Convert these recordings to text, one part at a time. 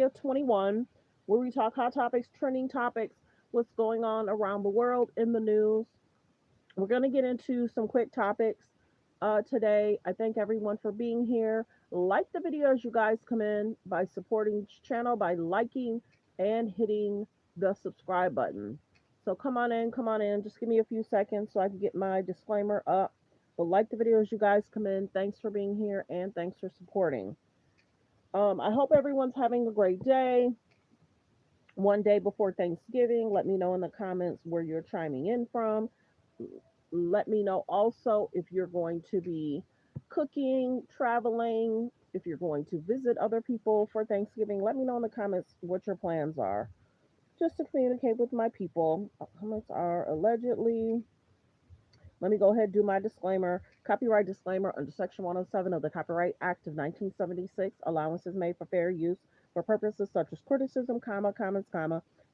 30th, 21, where we talk hot topics, trending topics, what's going on around the world in the news. We're going to get into some quick topics today. I thank everyone for being here. Like the video as you guys come in by supporting each channel, by liking and hitting the subscribe button. So come on in, come on in. Just give me a few seconds so I can get my disclaimer up. But like the video as you guys come in. Thanks for being here and thanks for supporting. I hope everyone's having a great day. One day before Thanksgiving, let me know in the comments where you're chiming in from. Let me know also if you're going to be cooking, traveling, if you're going to visit other people for Thanksgiving. Let me know in the comments what your plans are. Just to communicate with my people. Comments are allegedly. Let me go ahead and do my disclaimer. Copyright disclaimer under Section 107 of the Copyright Act of 1976. Allowance is made for fair use for purposes such as criticism, comments,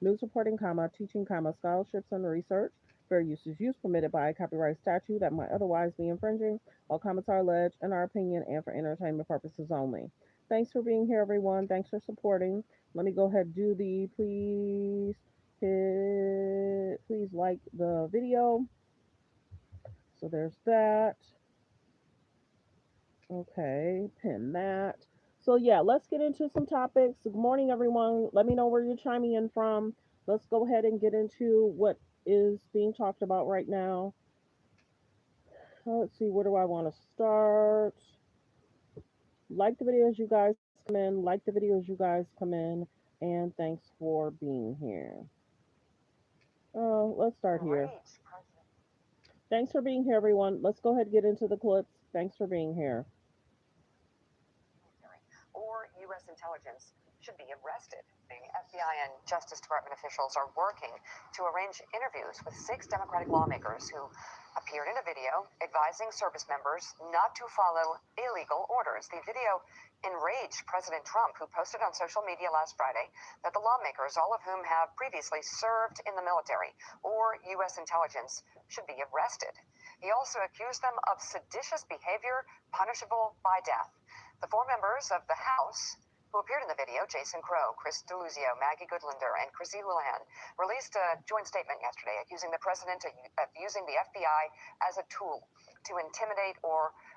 news reporting, teaching, scholarships and research. Fair use is use permitted by a copyright statute that might otherwise be infringing. All comments are alleged in our opinion and for entertainment purposes only. Thanks for being here, everyone. Thanks for supporting. Let me go ahead and do the please like the video. So there's that. Okay, pin that. So yeah, let's get into some topics. Good morning, everyone. Let me know where you're chiming in from. Let's go ahead and get into what is being talked about right now. Let's see, where do I want to start? Like the video as you guys come in. Like the video as you guys come in. And thanks for being here. Let's start here. Thanks for being here, everyone. Let's go ahead and get into the clips. Thanks for being here. Or U.S. intelligence should be arrested. The FBI and Justice Department officials are working to arrange interviews with 6 Democratic lawmakers who appeared in a video advising service members not to follow illegal orders. The video enraged President Trump, who posted on social media last Friday that the lawmakers, all of whom have previously served in the military or U.S. intelligence, should be arrested. He also accused them of seditious behavior punishable by death. The 4 members of the House who appeared in the video, Jason Crow, Chris Deluzio, Maggie Goodlander, and Chrissy Houlihan, released a joint statement yesterday accusing the president of using the FBI as a tool to intimidate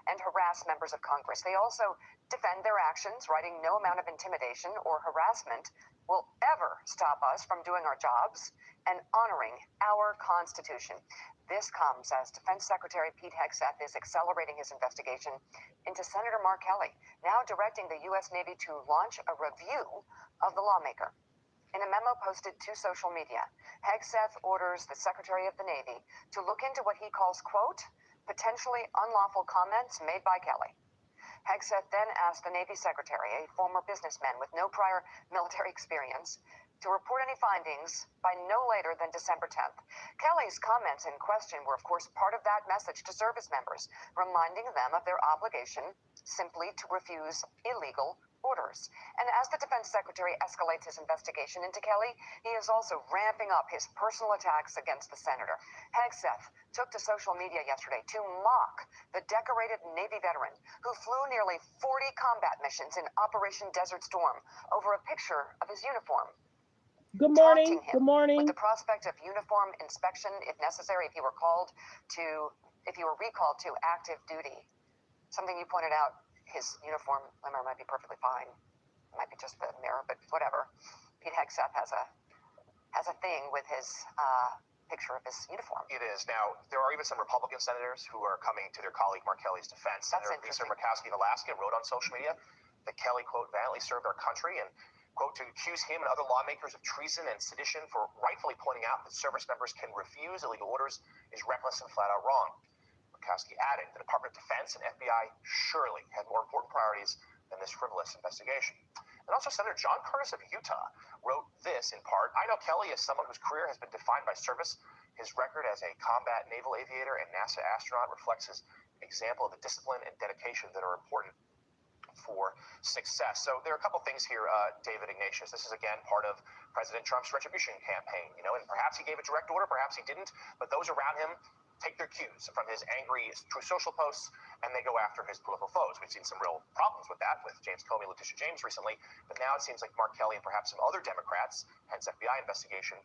and harass members of Congress. They also defend their actions, writing, "No amount of intimidation or harassment will ever stop us from doing our jobs and honoring our Constitution." This comes as Defense Secretary Pete Hegseth is accelerating his investigation into Senator Mark Kelly, now directing the U.S. Navy to launch a review of the lawmaker. In a memo posted to social media, Hegseth orders the Secretary of the Navy to look into what he calls, quote, potentially unlawful comments made by Kelly. Hegseth then asked the Navy Secretary, a former businessman with no prior military experience, to report any findings by no later than December 10th. Kelly's comments in question were, of course, part of that message to service members, reminding them of their obligation simply to refuse illegal orders. And as the Defense Secretary escalates his investigation into Kelly, he is also ramping up his personal attacks against the senator. Hegseth took to social media yesterday to mock the decorated Navy veteran who flew nearly 40 combat missions in Operation Desert Storm over a picture of his uniform. Good morning. Good With morning. the prospect of uniform inspection, if necessary, if he were recalled to active duty. Something you pointed out, his uniform glimmer might be perfectly fine. It might be just the mirror, but whatever. Pete Hegseth has a thing with his picture of his uniform. It is. Now, there are even some Republican senators who are coming to their colleague Mark Kelly's defense. That's Senator Lisa Murkowski of Alaska wrote on social media that Kelly, quote, valiantly served our country, and, quote, to accuse him and other lawmakers of treason and sedition for rightfully pointing out that service members can refuse illegal orders is reckless and flat out wrong. Murkowski added, the Department of Defense and FBI surely had more important priorities than this frivolous investigation. And also Senator John Curtis of Utah wrote this in part, I know Kelly is someone whose career has been defined by service. His record as a combat naval aviator and NASA astronaut reflects his example of the discipline and dedication that are important for success. So there are a couple things here, David Ignatius. This is, again, part of President Trump's retribution campaign, and perhaps he gave a direct order, perhaps he didn't, but those around him take their cues from his angry Truth Social posts, and they go after his political foes. We've seen some real problems with that with James Comey, Letitia James recently, but now it seems like Mark Kelly and perhaps some other Democrats, hence FBI investigation,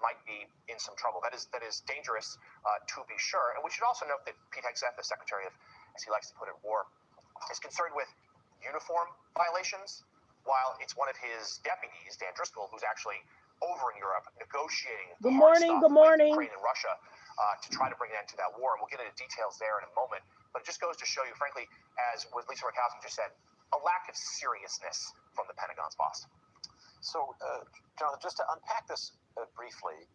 might be in some trouble. That is dangerous, to be sure. And we should also note that Pete Hegseth, the Secretary of, as he likes to put it, War, is concerned with uniform violations, while it's one of his deputies, Dan Driscoll, who's actually over in Europe negotiating Good hard morning. stuff Good with morning. Ukraine and Russia to try to bring an end to that war. And we'll get into details there in a moment. But it just goes to show you, frankly, as what Lisa Murkowski just said, a lack of seriousness from the Pentagon's boss. So, Jonathan, just to unpack this briefly,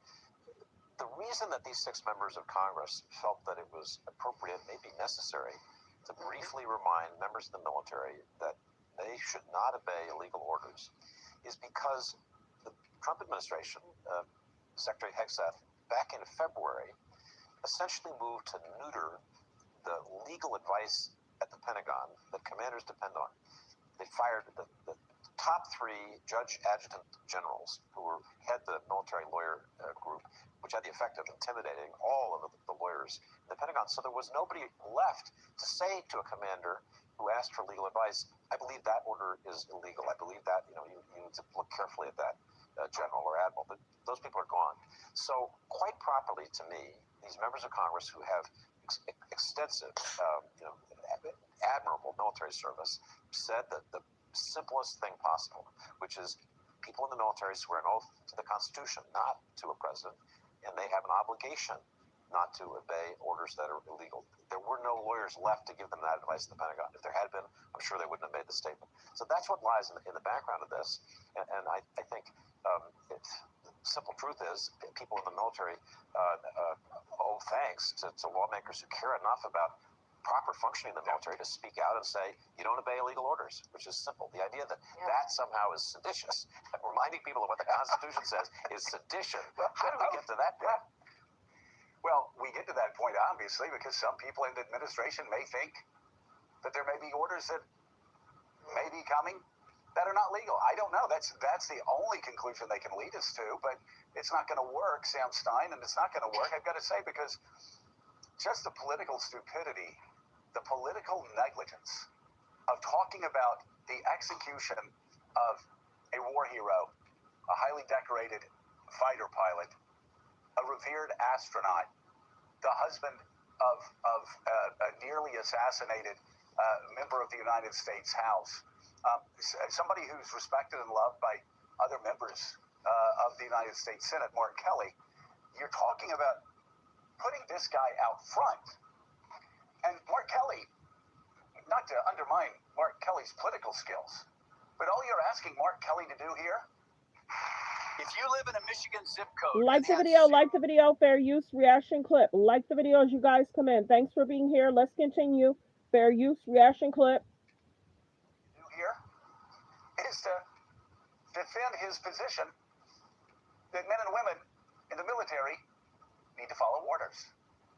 the reason that these 6 members of Congress felt that it was appropriate, maybe necessary, to briefly remind members of the military that they should not obey illegal orders is because the Trump administration, Secretary Hegseth, back in February, essentially moved to neuter the legal advice at the Pentagon that commanders depend on. They fired the top 3 judge adjutant generals who head the military lawyer group, which had the effect of intimidating all of the lawyers in the Pentagon. So there was nobody left to say to a commander who asked for legal advice, I believe that order is illegal. I believe that, you need to look carefully at that, general or admiral. But those people are gone. So quite properly to me, these members of Congress who have extensive, admirable military service said that the simplest thing possible, which is people in the military swear an oath to the Constitution, not to a president, and they have an obligation not to obey orders that are illegal. There were no lawyers left to give them that advice in the Pentagon. If there had been, I'm sure they wouldn't have made the statement. So that's what lies in the background of this. And I think the simple truth is people in the military owe thanks to lawmakers who care enough about proper functioning in the military to speak out and say, you don't obey illegal orders, which is simple. The idea that that somehow is seditious, reminding people of what the Constitution says is sedition. How do we get to that point? Well, we get to that point, obviously, because some people in the administration may think that there may be orders that may be coming that are not legal. I don't know. That's the only conclusion they can lead us to, but it's not going to work, Sam Stein, and it's not going to work, I've got to say, because just the political stupidity, the political negligence of talking about the execution of a war hero, a highly decorated fighter pilot, a revered astronaut, the husband of a nearly assassinated member of the United States House, somebody who's respected and loved by other members of the United States Senate, Mark Kelly. You're talking about putting this guy out front. And Mark Kelly, not to undermine Mark Kelly's political skills, but all you're asking Mark Kelly to do here, if you live in a Michigan zip code, Like the video, fair use reaction clip. Like the video as you guys come in. Thanks for being here. Let's continue. Fair use reaction clip. Do here is to defend his position that men and women in the military need to follow orders,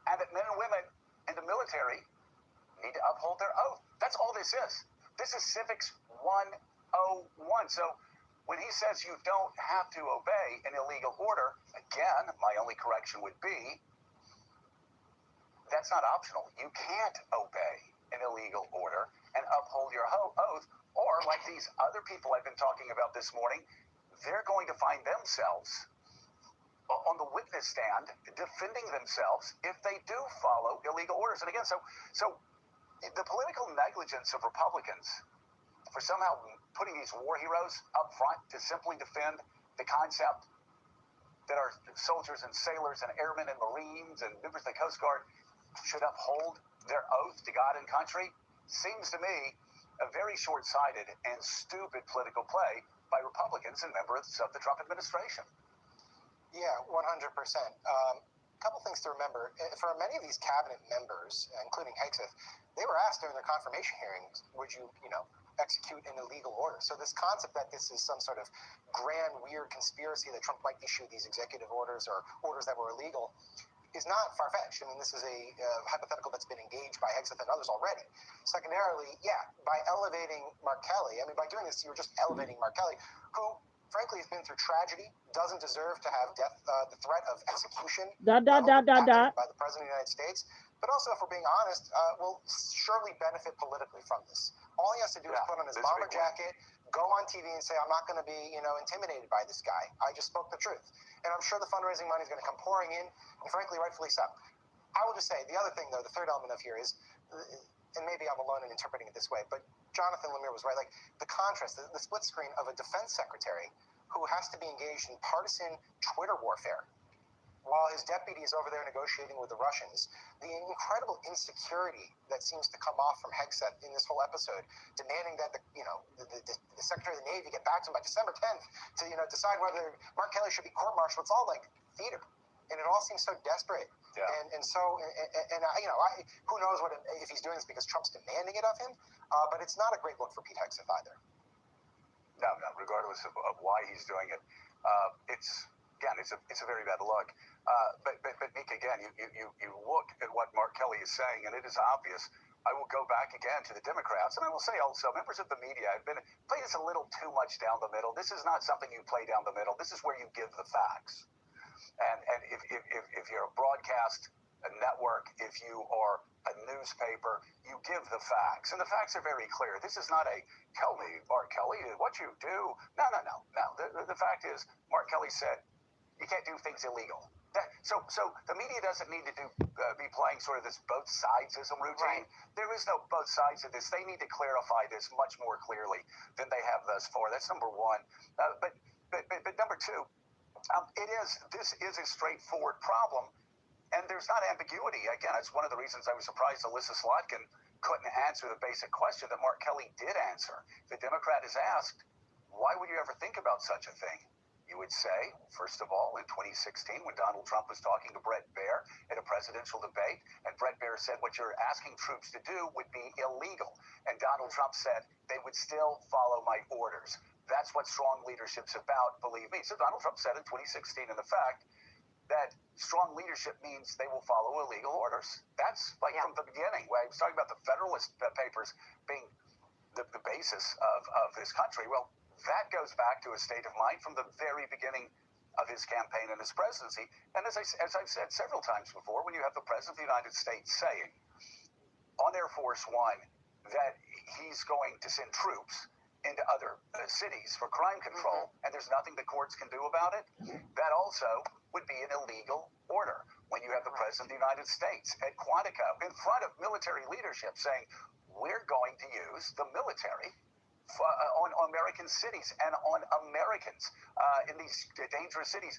and that men and women in the military need to uphold their oath. That's all this is. This is Civics 101. So when he says you don't have to obey an illegal order, again, my only correction would be that's not optional. You can't obey an illegal order and uphold your oath, or like these other people I've been talking about this morning, they're going to find themselves on the witness stand defending themselves if they do follow illegal orders. And again, so the political negligence of Republicans for somehow putting these war heroes up front to simply defend the concept that our soldiers and sailors and airmen and Marines and members of the Coast Guard should uphold their oath to God and country seems to me a very short-sighted and stupid political play by Republicans and members of the Trump administration. Yeah, 100%. A couple things to remember. For many of these cabinet members, including Hegseth, they were asked during their confirmation hearings, would you, execute an illegal order? So this concept that this is some sort of grand, weird conspiracy that Trump might issue these executive orders or orders that were illegal is not far-fetched. I mean, this is a hypothetical that's been engaged by Hegseth and others already. Secondarily, by elevating Mark Kelly, by doing this, you're just elevating Mark Kelly, who, frankly has been through tragedy, doesn't deserve to have the threat of execution By the President of the United States. But also, if we're being honest, will surely benefit politically from this. All he has to do is put on his bomber jacket, go on TV and say, I'm not going to be, intimidated by this guy. I just spoke the truth. And I'm sure the fundraising money is going to come pouring in, and frankly, rightfully so. I will just say, the other thing, though, the third element of here is, and maybe I'm alone in interpreting it this way, but Jonathan Lemire was right. Like, the contrast, the split screen of a defense secretary who has to be engaged in partisan Twitter warfare while his deputy is over there negotiating with the Russians, the incredible insecurity that seems to come off from Hegseth in this whole episode, demanding that the Secretary of the Navy get back to him by December 10th to decide whether Mark Kelly should be court-martialed. It's all like theater, and it all seems so desperate. Yeah. And who knows if he's doing this because Trump's demanding it of him, but it's not a great look for Pete Hegseth either. No, regardless of why he's doing it, it's a very bad look. But Nick, again, you look at what Mark Kelly is saying, and it is obvious. I will go back again to the Democrats, and I will say also, members of the media have played this a little too much down the middle. This is not something you play down the middle. This is where you give the facts. And if you're a broadcast a network, if you are a newspaper, you give the facts. And the facts are very clear. This is not a, tell me, Mark Kelly, what you do. No. The fact is, Mark Kelly said, you can't do things illegal. So the media doesn't need to be playing sort of this both sidesism routine. Right. There is no both sides of this. They need to clarify this much more clearly than they have thus far. That's number one. But number two, this is a straightforward problem, and there's not ambiguity. Again, it's one of the reasons I was surprised Alyssa Slotkin couldn't answer the basic question that Mark Kelly did answer. The Democrat is asked, why would you ever think about such a thing? You would say, first of all, in 2016, when Donald Trump was talking to Bret Baier at a presidential debate, and Bret Baier said what you're asking troops to do would be illegal. And Donald Trump said they would still follow my orders. That's what strong leadership's about, believe me. So Donald Trump said in 2016, and the fact that strong leadership means they will follow illegal orders. That's from the beginning. When I was talking about the Federalist Papers being the basis of this country. Well, that goes back to a state of mind from the very beginning of his campaign and his presidency. And as I've said several times before, when you have the President of the United States saying on Air Force One that he's going to send troops into other cities for crime control, and there's nothing the courts can do about it, that also would be an illegal order. When you have the President of the United States at Quantico in front of military leadership saying, we're going to use the military on American cities and on Americans in these dangerous cities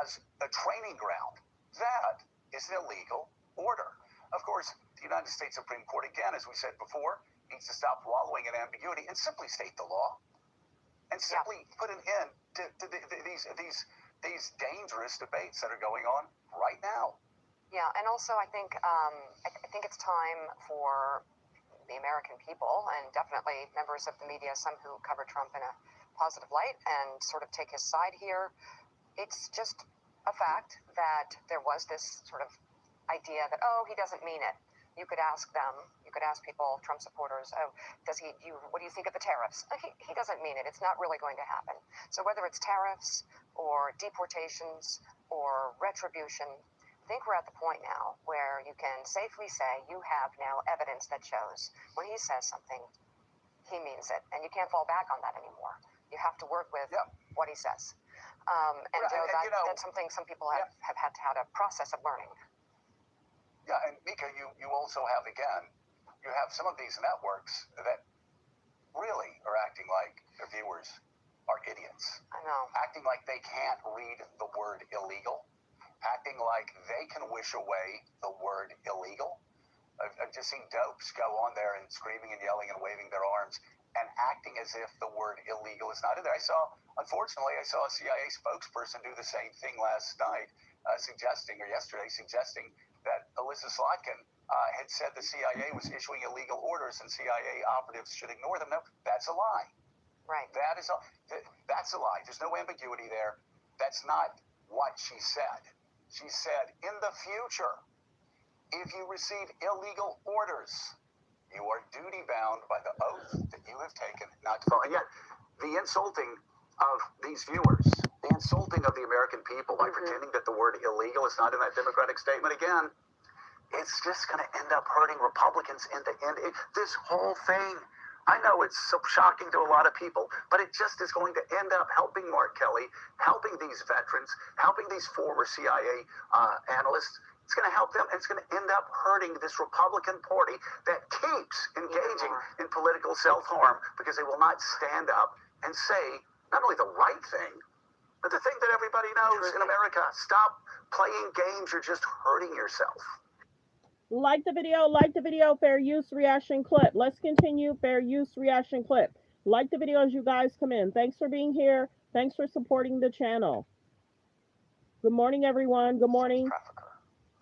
as a training ground. That is an illegal order. Of course, the United States Supreme Court, again, as we said before, needs to stop wallowing in ambiguity and simply state the law and simply put an end to these dangerous debates that are going on right now. Yeah, and also I think it's time for the American people, and definitely members of the media, some who cover Trump in a positive light and sort of take his side here. It's just a fact that there was this sort of idea that, he doesn't mean it. You could ask them, you could ask people, Trump supporters, what do you think of the tariffs? He doesn't mean it. It's not really going to happen. So whether it's tariffs or deportations or retribution, I think we're at the point now where you can safely say you have now evidence that shows when he says something, he means it. And you can't fall back on that anymore. You have to work with what he says. That's something some people have had to have a process of learning. Yeah, and Mika, you also have, again, you have some of these networks that really are acting like their viewers are idiots. I know. Acting like they can't read the word illegal. Acting like they can wish away the word illegal. I've just seen dopes go on there and screaming and yelling and waving their arms and acting as if the word illegal is not in there. Unfortunately, I saw a CIA spokesperson do the same thing last night, suggesting that Alyssa Slotkin had said the CIA was issuing illegal orders and CIA operatives should ignore them. No, that's a lie. Right. That's a lie. There's no ambiguity there. That's not what she said. She said, in the future, if you receive illegal orders, you are duty-bound by the oath that you have taken not to follow. And yet, the insulting of these viewers, the insulting of the American people by pretending that the word illegal is not in that Democratic statement again, it's just going to end up hurting Republicans in the end. This whole thing, I know it's so shocking to a lot of people, but it just is going to end up helping Mark Kelly, helping these veterans, helping these former CIA analysts. It's going to help them, and it's going to end up hurting this Republican Party that keeps engaging in political self-harm because they will not stand up and say not only the right thing, but the thing that everybody knows in America. Stop playing games. You're just hurting yourself. Like the video, fair use reaction clip. Let's continue, fair use reaction clip. Like the video as you guys come in. Thanks for being here. Thanks for supporting the channel. Good morning, everyone. Good morning.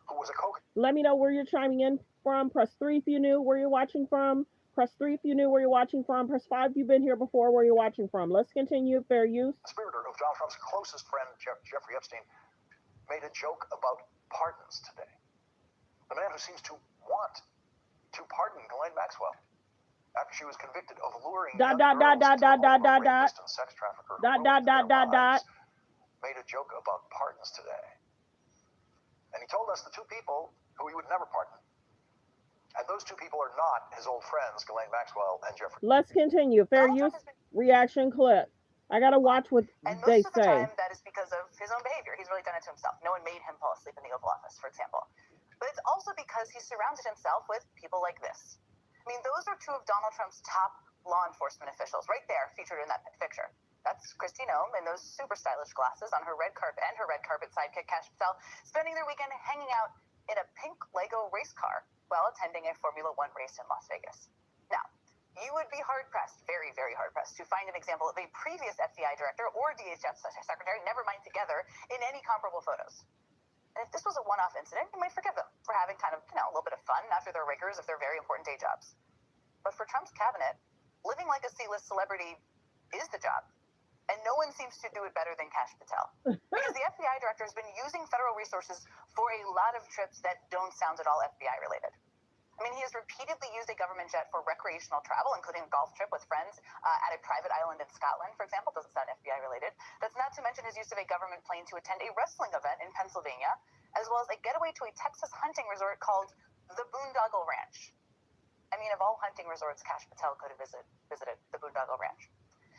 Who was a coke? Let me know where you're chiming in from. Press 3 if you knew where you're watching from. Press 3 if you knew where you're watching from. Press 5 if you've been here before where you're watching from. Let's continue, fair use. The conspirator of Donald Trump's closest friend, Jeffrey Epstein, made a joke about pardons today. The man who seems to want to pardon Ghislaine Maxwell after she was convicted of luring young girls into a rapist and sex trafficker made a joke about pardons today. And he told us the two people who he would never pardon. And those two people are not his old friends, Ghislaine Maxwell and Jeffrey. Let's continue. Fair use reaction clip. I gotta watch what they Most of the say. time, that is because of his own behavior. He's really done it to himself. No one made him fall asleep in the Oval Office, for example. But it's also because he surrounded himself with people like this. I mean, those are two of Donald Trump's top law enforcement officials, right there, featured in that picture. That's Kristi Noem in those super stylish glasses on her red carpet, and her red carpet sidekick Kash Patel, spending their weekend hanging out in a pink Lego race car while attending a Formula One race in Las Vegas. Now, you would be hard-pressed, very, very hard-pressed, to find an example of a previous FBI director or DHS secretary, never mind together, in any comparable photos. And if this was a one-off incident, you might forgive them for having kind of, a little bit of fun after their rigors of their very important day jobs. But for Trump's cabinet, living like a C-list celebrity is the job. And no one seems to do it better than Kash Patel. Because the FBI director has been using federal resources for a lot of trips that don't sound at all FBI related. I mean, he has repeatedly used a government jet for recreational travel, including a golf trip with friends at a private island in Scotland, for example. Doesn't sound FBI related. That's not to mention his use of a government plane to attend a wrestling event in Pennsylvania, as well as a getaway to a Texas hunting resort called the Boondoggle Ranch. I mean, of all hunting resorts, Kash Patel could have visited the Boondoggle Ranch.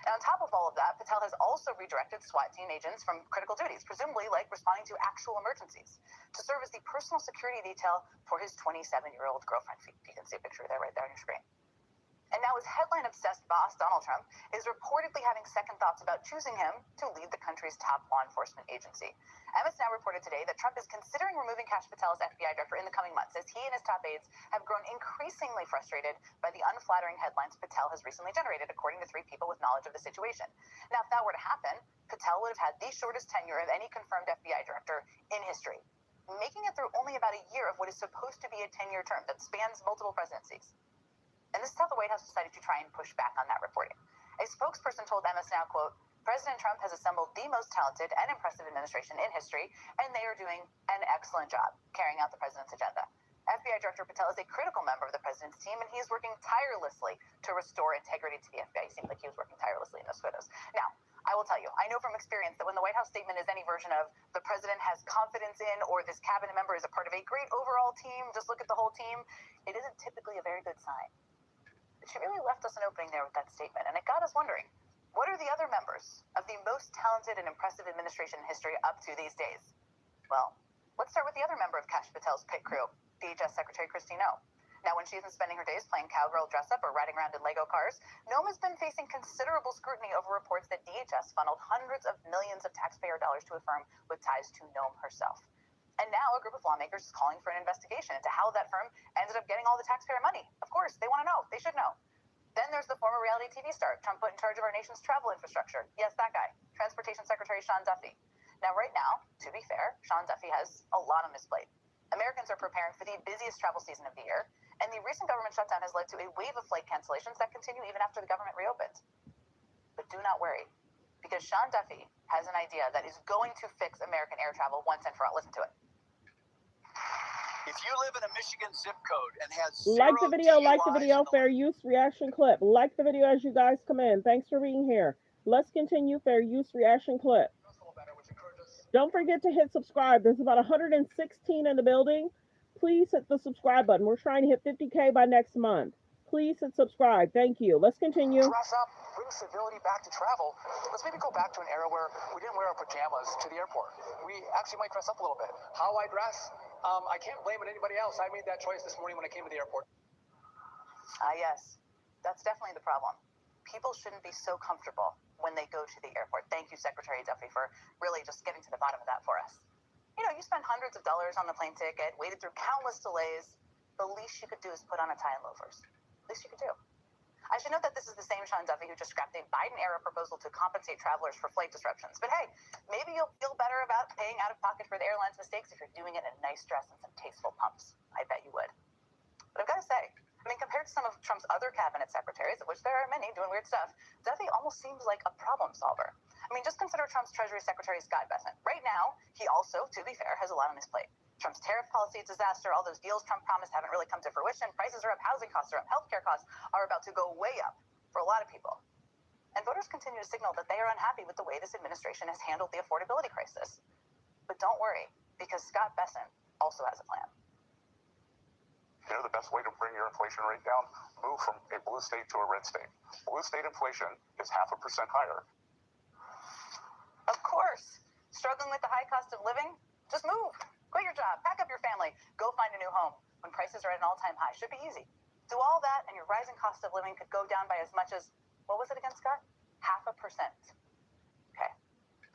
And on top of all of that, Patel has also redirected SWAT team agents from critical duties, presumably like responding to actual emergencies, to serve as the personal security detail for his 27-year-old girlfriend. You can see a picture there right there on your screen. And now his headline-obsessed boss, Donald Trump, is reportedly having second thoughts about choosing him to lead the country's top law enforcement agency. MS Now reported today that Trump is considering removing Kash Patel as FBI director in the coming months, as he and his top aides have grown increasingly frustrated by the unflattering headlines Patel has recently generated, according to 3 people with knowledge of the situation. Now, if that were to happen, Patel would have had the shortest tenure of any confirmed FBI director in history, making it through only about a year of what is supposed to be a 10-year term that spans multiple presidencies. And this is how the White House decided to try and push back on that reporting. A spokesperson told MS Now, quote, President Trump has assembled the most talented and impressive administration in history, and they are doing an excellent job carrying out the president's agenda. FBI Director Patel is a critical member of the president's team, and he is working tirelessly to restore integrity to the FBI. It seemed like he was working tirelessly in those photos. Now, I will tell you, I know from experience that when the White House statement is any version of the president has confidence in, or this cabinet member is a part of a great overall team, just look at the whole team, it isn't typically a very good sign. She really left us an opening there with that statement, and it got us wondering, what are the other members of the most talented and impressive administration in history up to these days? Well, let's start with the other member of Kash Patel's pit crew, DHS Secretary Kristi Noem. Now, when she isn't spending her days playing cowgirl dress-up or riding around in Lego cars, Noem has been facing considerable scrutiny over reports that DHS funneled hundreds of millions of taxpayer dollars to a firm with ties to Noem herself. And now a group of lawmakers is calling for an investigation into how that firm ended up getting all the taxpayer money. Of course, they want to know. They should know. Then there's the former reality TV star Trump put in charge of our nation's travel infrastructure. Yes, that guy. Transportation Secretary Sean Duffy. Now, right now, to be fair, Sean Duffy has a lot on his plate. Americans are preparing for the busiest travel season of the year, and the recent government shutdown has led to a wave of flight cancellations that continue even after the government reopens. But do not worry, because Sean Duffy has an idea that is going to fix American air travel once and for all. Listen to it. If you live in a Michigan zip code and has like the video, DUIs fair use reaction clip. Like the video as you guys come in. Thanks for being here. Let's continue. Fair use reaction clip. Don't forget to hit subscribe. There's about 116 in the building. Please hit the subscribe button. We're trying to hit 50K by next month. Please hit subscribe. Thank you. Let's continue. Dress up, bring civility back to travel. Let's maybe go back to an era where we didn't wear our pajamas to the airport. We actually might dress up a little bit. How I dress, I can't blame it anybody else. I made that choice this morning when I came to the airport. Yes, that's definitely the problem. People shouldn't be so comfortable when they go to the airport. Thank you, Secretary Duffy, for really just getting to the bottom of that for us. You know, you spend hundreds of dollars on the plane ticket, waited through countless delays. The least you could do is put on a tie and loafers. Least you could do. I should note that this is the same Sean Duffy who just scrapped a Biden-era proposal to compensate travelers for flight disruptions. But hey, maybe you'll feel better about paying out of pocket for the airline's mistakes if you're doing it in a nice dress and some tasteful pumps. I bet you would. But I've got to say, I mean, compared to some of Trump's other cabinet secretaries, of which there are many doing weird stuff, Duffy almost seems like a problem solver. I mean, just consider Trump's Treasury Secretary Scott Bessent. Right now, he also, to be fair, has a lot on his plate. Trump's tariff policy is a disaster. All those deals Trump promised haven't really come to fruition. Prices are up, housing costs are up, healthcare costs are about to go way up for a lot of people. And voters continue to signal that they are unhappy with the way this administration has handled the affordability crisis. But don't worry, because Scott Bessent also has a plan. You know, the best way to bring your inflation rate down, move from a blue state to a red state. Blue state inflation is 0.5% higher. Of course. Struggling with the high cost of living? Just move. Quit your job. Pack up your family. Go find a new home. When prices are at an all-time high. Should be easy. Do all that and your rising cost of living could go down by as much as, what was it again, Scott? 0.5%. Okay.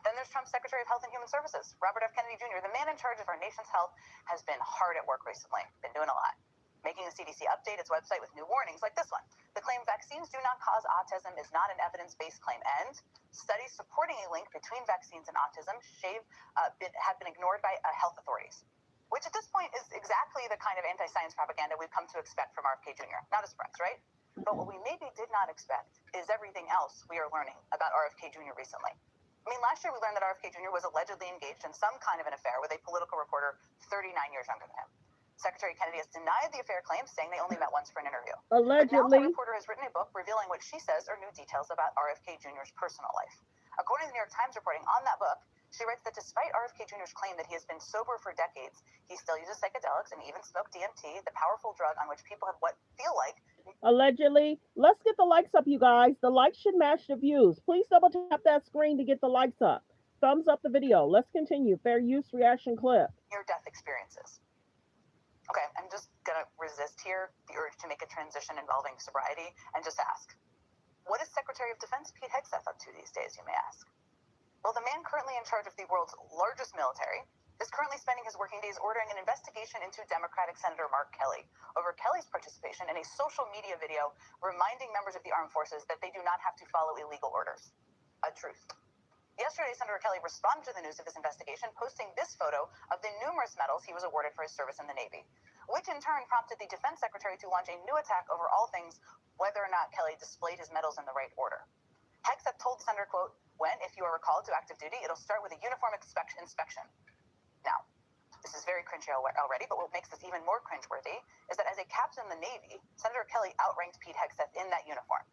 Then there's Trump's Secretary of Health and Human Services, Robert F. Kennedy Jr., the man in charge of our nation's health, has been hard at work recently. Been doing a lot. Making the CDC update its website with new warnings like this one. The claim vaccines do not cause autism is not an evidence-based claim, and studies supporting a link between vaccines and autism have been ignored by health authorities, which at this point is exactly the kind of anti-science propaganda we've come to expect from RFK Jr. Not a surprise, right? But what we maybe did not expect is everything else we are learning about RFK Jr. recently. I mean, last year we learned that RFK Jr. was allegedly engaged in some kind of an affair with a political reporter 39 years younger than him. Secretary Kennedy has denied the affair claims, saying they only met once for an interview. But now the Allegedly. reporter has written a book revealing what she says are new details about RFK Jr.'s personal life. According to the New York Times reporting on that book, she writes that despite RFK Jr.'s claim that he has been sober for decades, he still uses psychedelics and even smoked DMT, the powerful drug on which people have what feel like. Allegedly. Let's get the likes up, you guys. The likes should match the views. Please double tap that screen to get the likes up. Thumbs up the video. Let's continue. Fair use reaction clip. Near-death experiences. Okay, I'm just going to resist here the urge to make a transition involving sobriety and just ask, what is Secretary of Defense Pete Hegseth up to these days, you may ask? Well, the man currently in charge of the world's largest military is currently spending his working days ordering an investigation into Democratic Senator Mark Kelly over Kelly's participation in a social media video reminding members of the armed forces that they do not have to follow illegal orders. A truth. Yesterday, Senator Kelly responded to the news of his investigation, posting this photo of the numerous medals he was awarded for his service in the Navy, which in turn prompted the Defense Secretary to launch a new attack over all things whether or not Kelly displayed his medals in the right order. Hegseth told the senator, quote, when, if you are recalled to active duty, it'll start with a uniform inspection. Now, this is very cringy already, but what makes this even more cringeworthy is that as a captain in the Navy, Senator Kelly outranked Pete Hegseth in that uniform.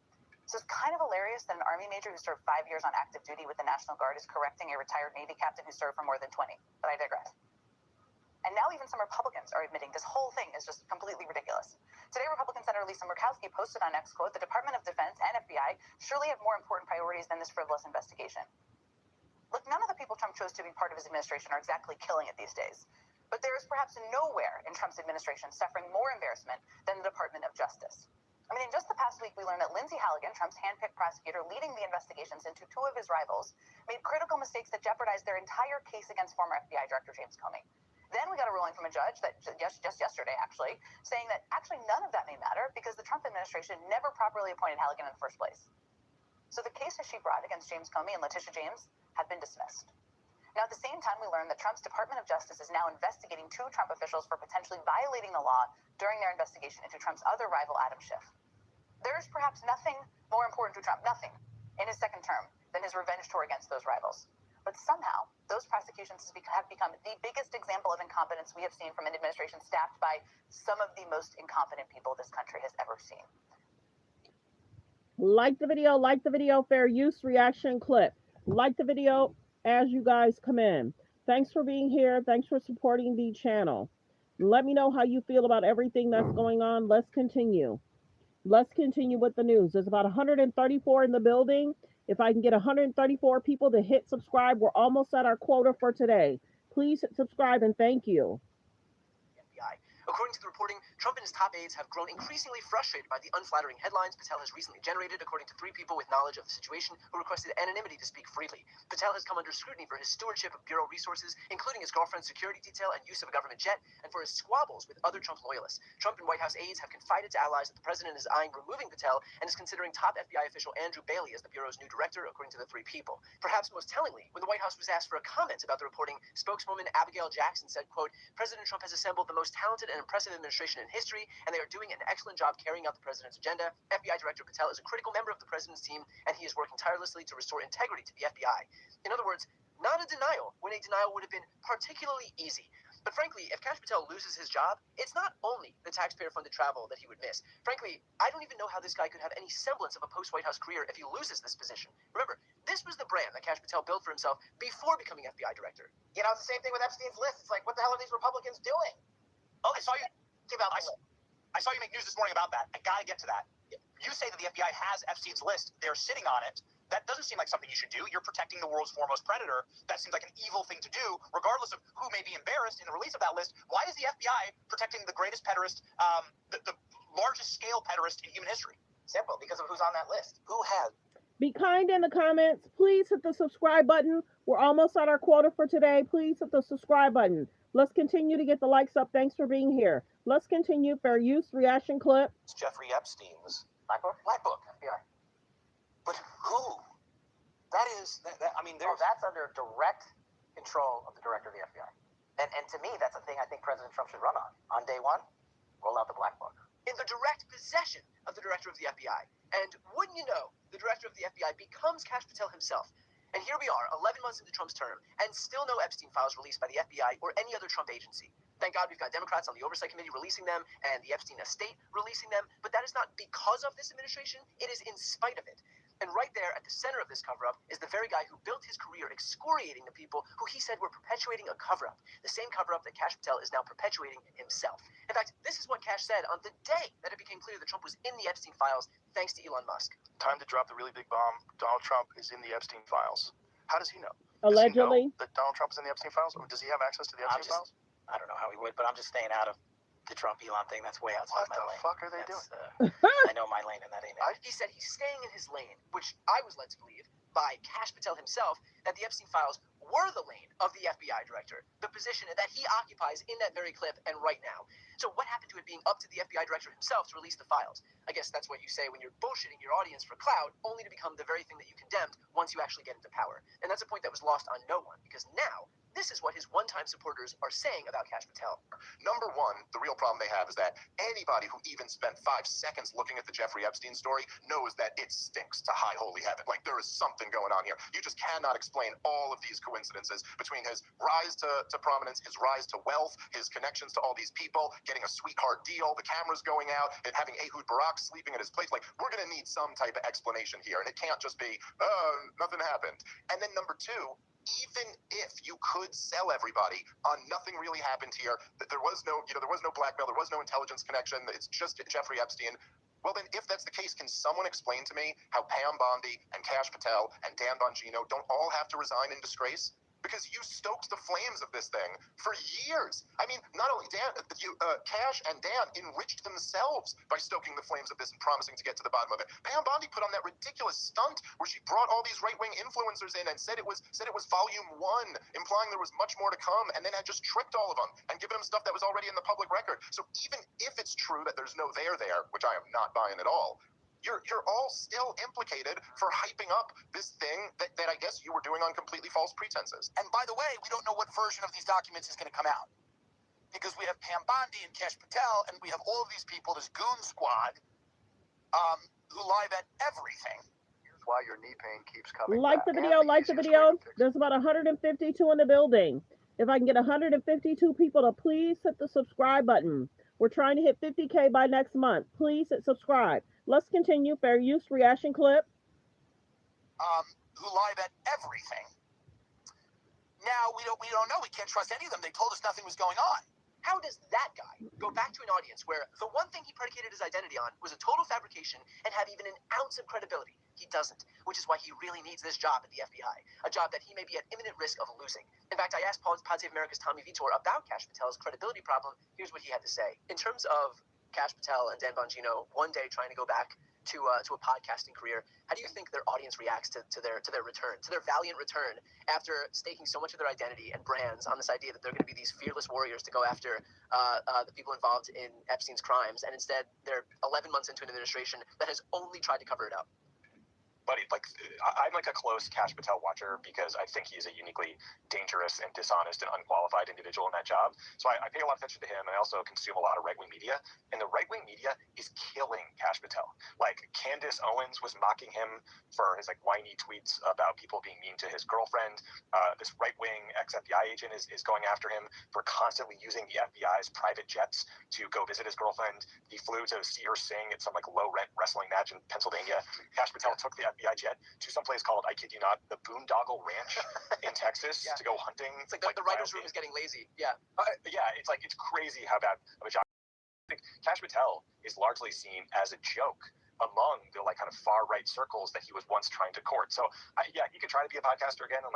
So it's kind of hilarious that an Army major who served 5 years on active duty with the National Guard is correcting a retired Navy captain who served for more than 20. But I digress. And now even some Republicans are admitting this whole thing is just completely ridiculous. Today, Republican Senator Lisa Murkowski posted on X, quote, the Department of Defense and FBI surely have more important priorities than this frivolous investigation. Look, none of the people Trump chose to be part of his administration are exactly killing it these days. But there is perhaps nowhere in Trump's administration suffering more embarrassment than the Department of Justice. I mean, in just the past week, we learned that Lindsay Halligan, Trump's handpicked prosecutor leading the investigations into two of his rivals, made critical mistakes that jeopardized their entire case against former FBI Director James Comey. Then we got a ruling from a judge that just yesterday, actually, saying that actually none of that may matter because the Trump administration never properly appointed Halligan in the first place. So the cases she brought against James Comey and Letitia James have been dismissed. Now, at the same time, we learned that Trump's Department of Justice is now investigating two Trump officials for potentially violating the law during their investigation into Trump's other rival, Adam Schiff. There is perhaps nothing more important to Trump, nothing, in his second term than his revenge tour against those rivals. But somehow, those prosecutions have become the biggest example of incompetence we have seen from an administration staffed by some of the most incompetent people this country has ever seen. Like the video, fair use reaction clip. Like the video as you guys come in. Thanks for being here. Thanks for supporting the channel. Let me know how you feel about everything that's going on. Let's continue. Let's continue with the news. There's about 134 in the building. If I can get 134 people to hit subscribe, we're almost at our quota for today. Please hit subscribe and thank you. FBI. According to the reporting, Trump and his top aides have grown increasingly frustrated by the unflattering headlines Patel has recently generated, according to 3 people with knowledge of the situation who requested anonymity to speak freely. Patel has come under scrutiny for his stewardship of Bureau resources, including his girlfriend's security detail and use of a government jet, and for his squabbles with other Trump loyalists. Trump and White House aides have confided to allies that the president is eyeing removing Patel and is considering top FBI official Andrew Bailey as the Bureau's new director, according to the 3 people. Perhaps most tellingly, when the White House was asked for a comment about the reporting, spokeswoman Abigail Jackson said, quote, "President Trump has assembled the most talented and impressive administration in history, and they are doing an excellent job carrying out the president's agenda. FBI Director Patel is a critical member of the president's team, and he is working tirelessly to restore integrity to the FBI." In other words, not a denial when a denial would have been particularly easy. But frankly, if Kash Patel loses his job, it's not only the taxpayer-funded travel that he would miss. Frankly, I don't even know how this guy could have any semblance of a post-White House career if he loses this position. Remember, this was the brand that Kash Patel built for himself before becoming FBI director. You know, it's the same thing with Epstein's list. It's like, what the hell are these Republicans doing? Oh, I saw you make news this morning about that. I gotta get to that. You say that the FBI has Epstein's list. They're sitting on it. That doesn't seem like something you should do. You're protecting the world's foremost predator. That seems like an evil thing to do, regardless of who may be embarrassed in the release of that list. Why is the FBI protecting the greatest pederast, the largest scale pederast in human history? Simple, because of who's on that list. Who has? Be kind in the comments. Please hit the subscribe button. We're almost at our quota for today. Please hit the subscribe button. Let's continue to get the likes up. Thanks for being here. Let's continue. Fair use reaction clip. It's Jeffrey Epstein's Black Book? Black Book. FBI. But who? That is, I mean, Oh, that's under direct control of the director of the FBI. And to me, that's a thing I think President Trump should run on day one. Roll out the Black Book. In the direct possession of the director of the FBI. And wouldn't you know, the director of the FBI becomes Kash Patel himself. And here we are, 11 months into Trump's term, and still no Epstein files released by the FBI or any other Trump agency. Thank God we've got Democrats on the Oversight Committee releasing them, and the Epstein estate releasing them, but that is not because of this administration, it is in spite of it. And right there at the center of this cover-up is the very guy who built his career excoriating the people who he said were perpetuating a cover-up. The same cover-up that Kash Patel is now perpetuating himself. In fact, this is what Kash said on the day that it became clear that Trump was in the Epstein files, thanks to Elon Musk. Time to drop the really big bomb. Donald Trump is in the Epstein files. How does he know? Allegedly. Does he know that Donald Trump is in the Epstein files? Or does he have access to the Epstein files? I don't know how he would, but I'm just staying out of the Trump Elon thing. That's way outside What my the lane. fuck are they That's, doing? I know my lane, and that ain't it. He said he's staying in his lane, which I was led to believe by Kash Patel himself that the Epstein files were the lane of the FBI director, the position that he occupies in that very clip and right now. So what happened to it being up to the FBI director himself to release the files? I guess that's what you say when you're bullshitting your audience for clout, only to become the very thing that you condemned once you actually get into power. And that's a point that was lost on no one, because now this is what his one-time supporters are saying about Kash Patel. Number one, the real problem they have is that anybody who even spent 5 seconds looking at the Jeffrey Epstein story knows that it stinks to high holy heaven. Like, there is something going on here. You just cannot explain all of these coincidences between his rise to prominence, his rise to wealth, his connections to all these people, getting a sweetheart deal, the cameras going out, and having Ehud Barak sleeping at his place. Like, we're going to need some type of explanation here, and it can't just be, nothing happened. And then number two, even if you could sell everybody on nothing really happened here, that there was no blackmail, there was no intelligence connection, it's just Jeffrey Epstein. Well, then, if that's the case, can someone explain to me how Pam Bondi and Kash Patel and Dan Bongino don't all have to resign in disgrace? Because you stoked the flames of this thing for years. I mean, not only Kash and Dan enriched themselves by stoking the flames of this and promising to get to the bottom of it. Pam Bondi put on that ridiculous stunt where she brought all these right-wing influencers in and said it was volume 1, implying there was much more to come, and then had just tricked all of them and given them stuff that was already in the public record. So even if it's true that there's no there, which I am not buying at all, you're all still implicated for hyping up this thing that I guess you were doing on completely false pretenses. And by the way, we don't know what version of these documents is going to come out. Because we have Pam Bondi and Kash Patel, and we have all of these people, this goon squad, who lie about everything. Here's why your knee pain keeps coming Like back. the video, like the video. There's about 152 in the building. If I can get 152 people to please hit the subscribe button. We're trying to hit 50K by next month. Please hit subscribe. Let's continue. Fair use reaction clip. Who lie about everything. Now we don't know. We can't trust any of them. They told us nothing was going on. How does that guy go back to an audience where the one thing he predicated his identity on was a total fabrication and have even an ounce of credibility? He doesn't, which is why he really needs this job at the FBI, a job that he may be at imminent risk of losing. In fact, I asked Pod Save America's Tommy Vitor about Kash Patel's credibility problem. Here's what he had to say. In terms of Kash Patel and Dan Bongino one day trying to go back to a podcasting career, how do you think their audience reacts to their return, to their valiant return after staking so much of their identity and brands on this idea that they're going to be these fearless warriors to go after the people involved in Epstein's crimes, and instead they're 11 months into an administration that has only tried to cover it up? Buddy, I'm like a close Kash Patel watcher because I think he's a uniquely dangerous and dishonest and unqualified individual in that job. So I pay a lot of attention to him, and I also consume a lot of right-wing media. And the right-wing media is killing Kash Patel. Like, Candace Owens was mocking him for his whiny tweets about people being mean to his girlfriend. This right-wing ex-FBI agent is going after him for constantly using the FBI's private jets to go visit his girlfriend. He flew to see her sing at some low-rent wrestling match in Pennsylvania. Kash Patel took the FBI jet to some place called, I kid you not, the Boondoggle Ranch in Texas to go hunting. It's like the writer's room is getting lazy. Yeah. It's crazy how bad of a job. I think Kash Patel is largely seen as a joke among the kind of far right circles that he was once trying to court. So he could try to be a podcaster again and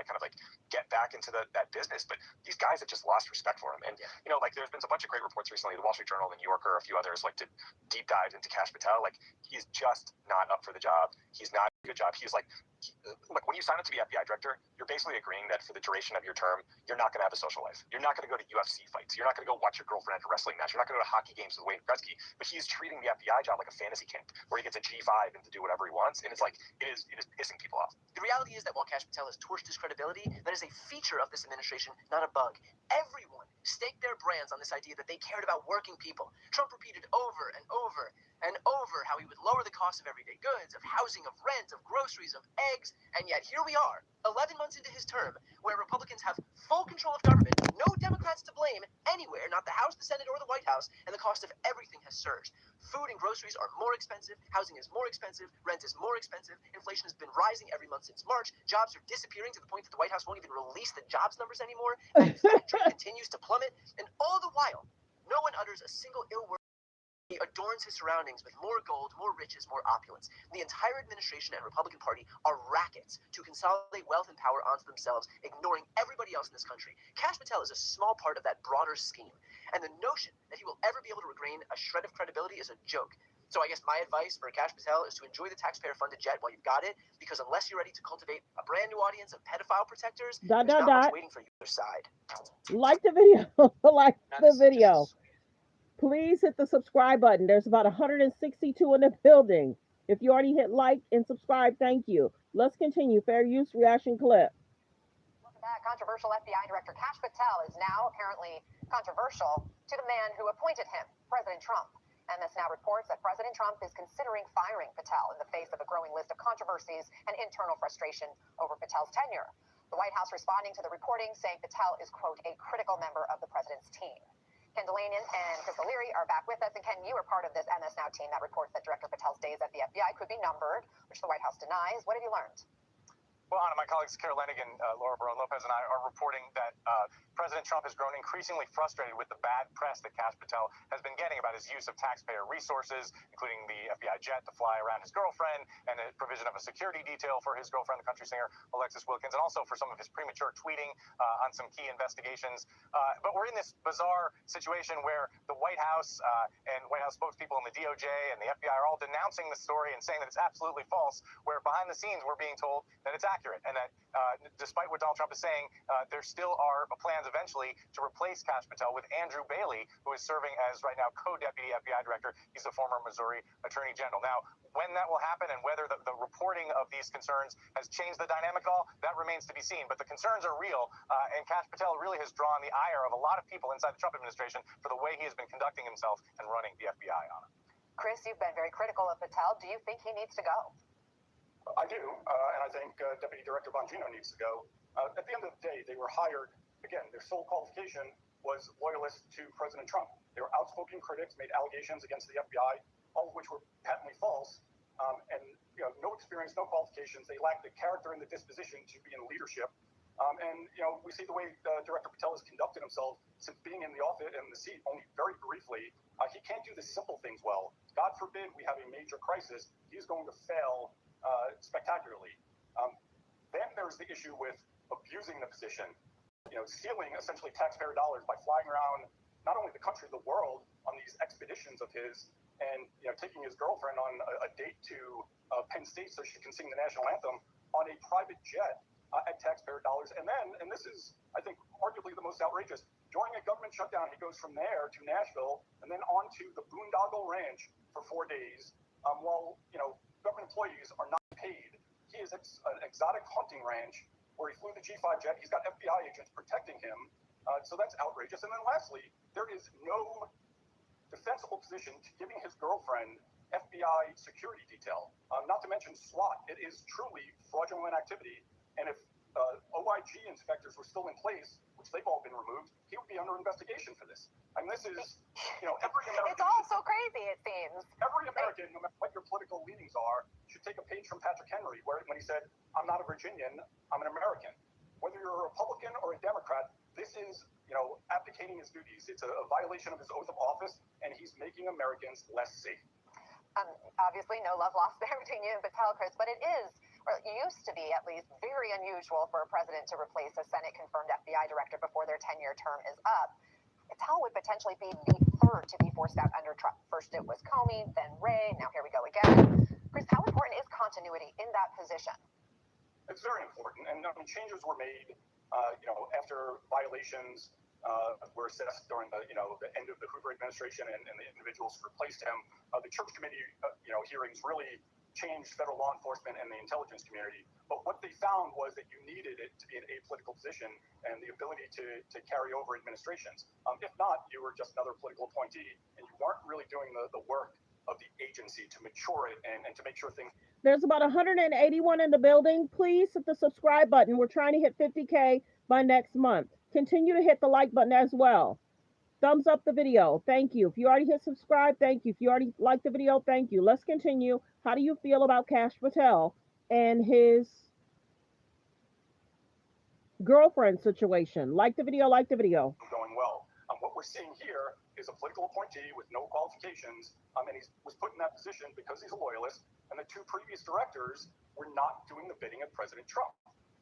get back into that business, but these guys have just lost respect for him. And there's been a bunch of great reports recently. The Wall Street Journal, the New Yorker, a few others did deep dives into Kash Patel. He's just not up for the job. He's not a good job. He's when you sign up to be FBI director, you're basically agreeing that for the duration of your term, you're not going to have a social life. You're not going to go to UFC fights. You're not going to go watch your girlfriend at a wrestling match. You're not going to go to hockey games with Wayne Gretzky. But he's treating the FBI job like a fantasy camp where he gets a G5 and to do whatever he wants. And it is pissing people off. The reality is that while Kash Patel has torched his credibility, that is a feature of this administration, not a bug. Everyone staked their brands on this idea that they cared about working people. Trump repeated over and over and over how he would lower the cost of everyday goods, of housing, of rent, of groceries, of eggs, and yet here we are, 11 months into his term, where Republicans have full control of government, no Democrats to blame anywhere, not the House, the Senate, or the White House, and the cost of everything has surged. Food and groceries are more expensive, housing is more expensive, rent is more expensive, inflation has been rising every month since March, jobs are disappearing to the point that the White House won't even release the jobs numbers anymore, manufacturing continues to plummet, and all the while, no one utters a single ill word. He adorns his surroundings with more gold, more riches, more opulence. The entire administration and Republican Party are rackets to consolidate wealth and power onto themselves, ignoring everybody else in this country. Kash Patel is a small part of that broader scheme, and the notion that he will ever be able to regain a shred of credibility is a joke. So I guess my advice for Kash Patel is to enjoy the taxpayer-funded jet while you've got it, because unless you're ready to cultivate a brand new audience of pedophile protectors, there's not much waiting for you on your side. Like the video. Like the video. Please hit the subscribe button. There's about 162 in the building. If you already hit like and subscribe, thank you. Let's continue. Fair use reaction clip. Welcome back. Controversial FBI Director Kash Patel is now apparently controversial to the man who appointed him, President Trump. And this now reports that President Trump is considering firing Patel in the face of a growing list of controversies and internal frustration over Patel's tenure. The White House responding to the reporting, saying Patel is, quote, a critical member of the president's team. Ken Delanian and Chris O'Leary are back with us. And Ken, you are part of this MS Now team that reports that Director Patel's days at the FBI could be numbered, which the White House denies. What have you learned? Well, Anna, my colleagues Carol Lenigan, Laura Barone-Lopez, and I are reporting that President Trump has grown increasingly frustrated with the bad press that Kash Patel has been getting about his use of taxpayer resources, including the FBI jet to fly around his girlfriend and the provision of a security detail for his girlfriend, the country singer Alexis Wilkins, and also for some of his premature tweeting on some key investigations. But we're in this bizarre situation where the White House and White House spokespeople and the DOJ and the FBI are all denouncing the story and saying that it's absolutely false, where behind the scenes we're being told that it's accurate and that despite what Donald Trump is saying, there still are plans eventually to replace Kash Patel with Andrew Bailey, who is serving as right now co-deputy FBI director. He's the former Missouri Attorney General. Now, when that will happen and whether the reporting of these concerns has changed the dynamic at all, that remains to be seen. But the concerns are real, and Kash Patel really has drawn the ire of a lot of people inside the Trump administration for the way he has been conducting himself and running the FBI on it. Chris, you've been very critical of Patel. Do you think he needs to go? I do, and I think Deputy Director Bongino needs to go. At the end of the day, they were hired, again, their sole qualification was loyalists to President Trump. They were outspoken critics, made allegations against the FBI all of which were patently false, and no experience, no qualifications. They lack the character and the disposition to be in leadership. And we see the way Director Patel has conducted himself since being in the office in the seat only very briefly. He can't do the simple things well. God forbid we have a major crisis. He's going to fail spectacularly. Then there's the issue with abusing the position, stealing essentially taxpayer dollars by flying around not only the country, the world on these expeditions of his, and taking his girlfriend on a date to Penn State so she can sing the national anthem on a private jet at taxpayer dollars. And then, and this is, I think, arguably the most outrageous, during a government shutdown, he goes from there to Nashville and then on to the Boondoggle Ranch for 4 days, while government employees are not paid. He is an exotic hunting ranch where he flew the G5 jet. He's got FBI agents protecting him. So that's outrageous. And then lastly, there is no defensible position to giving his girlfriend FBI security detail, not to mention SWAT. It is truly fraudulent activity. And if OIG inspectors were still in place, which they've all been removed, he would be under investigation for this. I mean, this is, every American. It's all so crazy, it seems. Every American, no matter what your political leanings are, should take a page from Patrick Henry, when he said, "I'm not a Virginian, I'm an American." Whether you're a Republican or a Democrat, this is, abdicating his duties. It's a violation of his oath of office, and he's making Americans less safe. Obviously, no love lost there between you and Patel, Chris, but it is, or it used to be at least, very unusual for a president to replace a Senate-confirmed FBI director before their 10-year term is up. Patel would potentially be the third to be forced out under Trump. First it was Comey, then Wray, now here we go again. Chris, how important is continuity in that position? It's very important, and changes were made, after violations were assessed during the end of the Hoover administration, and the individuals who replaced him. The Church Committee, hearings really changed federal law enforcement and the intelligence community. But what they found was that you needed it to be an apolitical position and the ability to carry over administrations. If not, you were just another political appointee, and you weren't really doing the work of the agency to mature it and to make sure things. There's about 181 in the building. Please hit the subscribe button. We're trying to hit 50K by next month. Continue to hit the like button as well. Thumbs up the video. Thank you. If you already hit subscribe, thank you. If you already liked the video, thank you. Let's continue. How do you feel about Kash Patel and his girlfriend situation? Like the video, like the video. Going well. What we're seeing here is a political appointee with no qualifications, and he was put in that position because he's a loyalist, and the two previous directors were not doing the bidding of President Trump.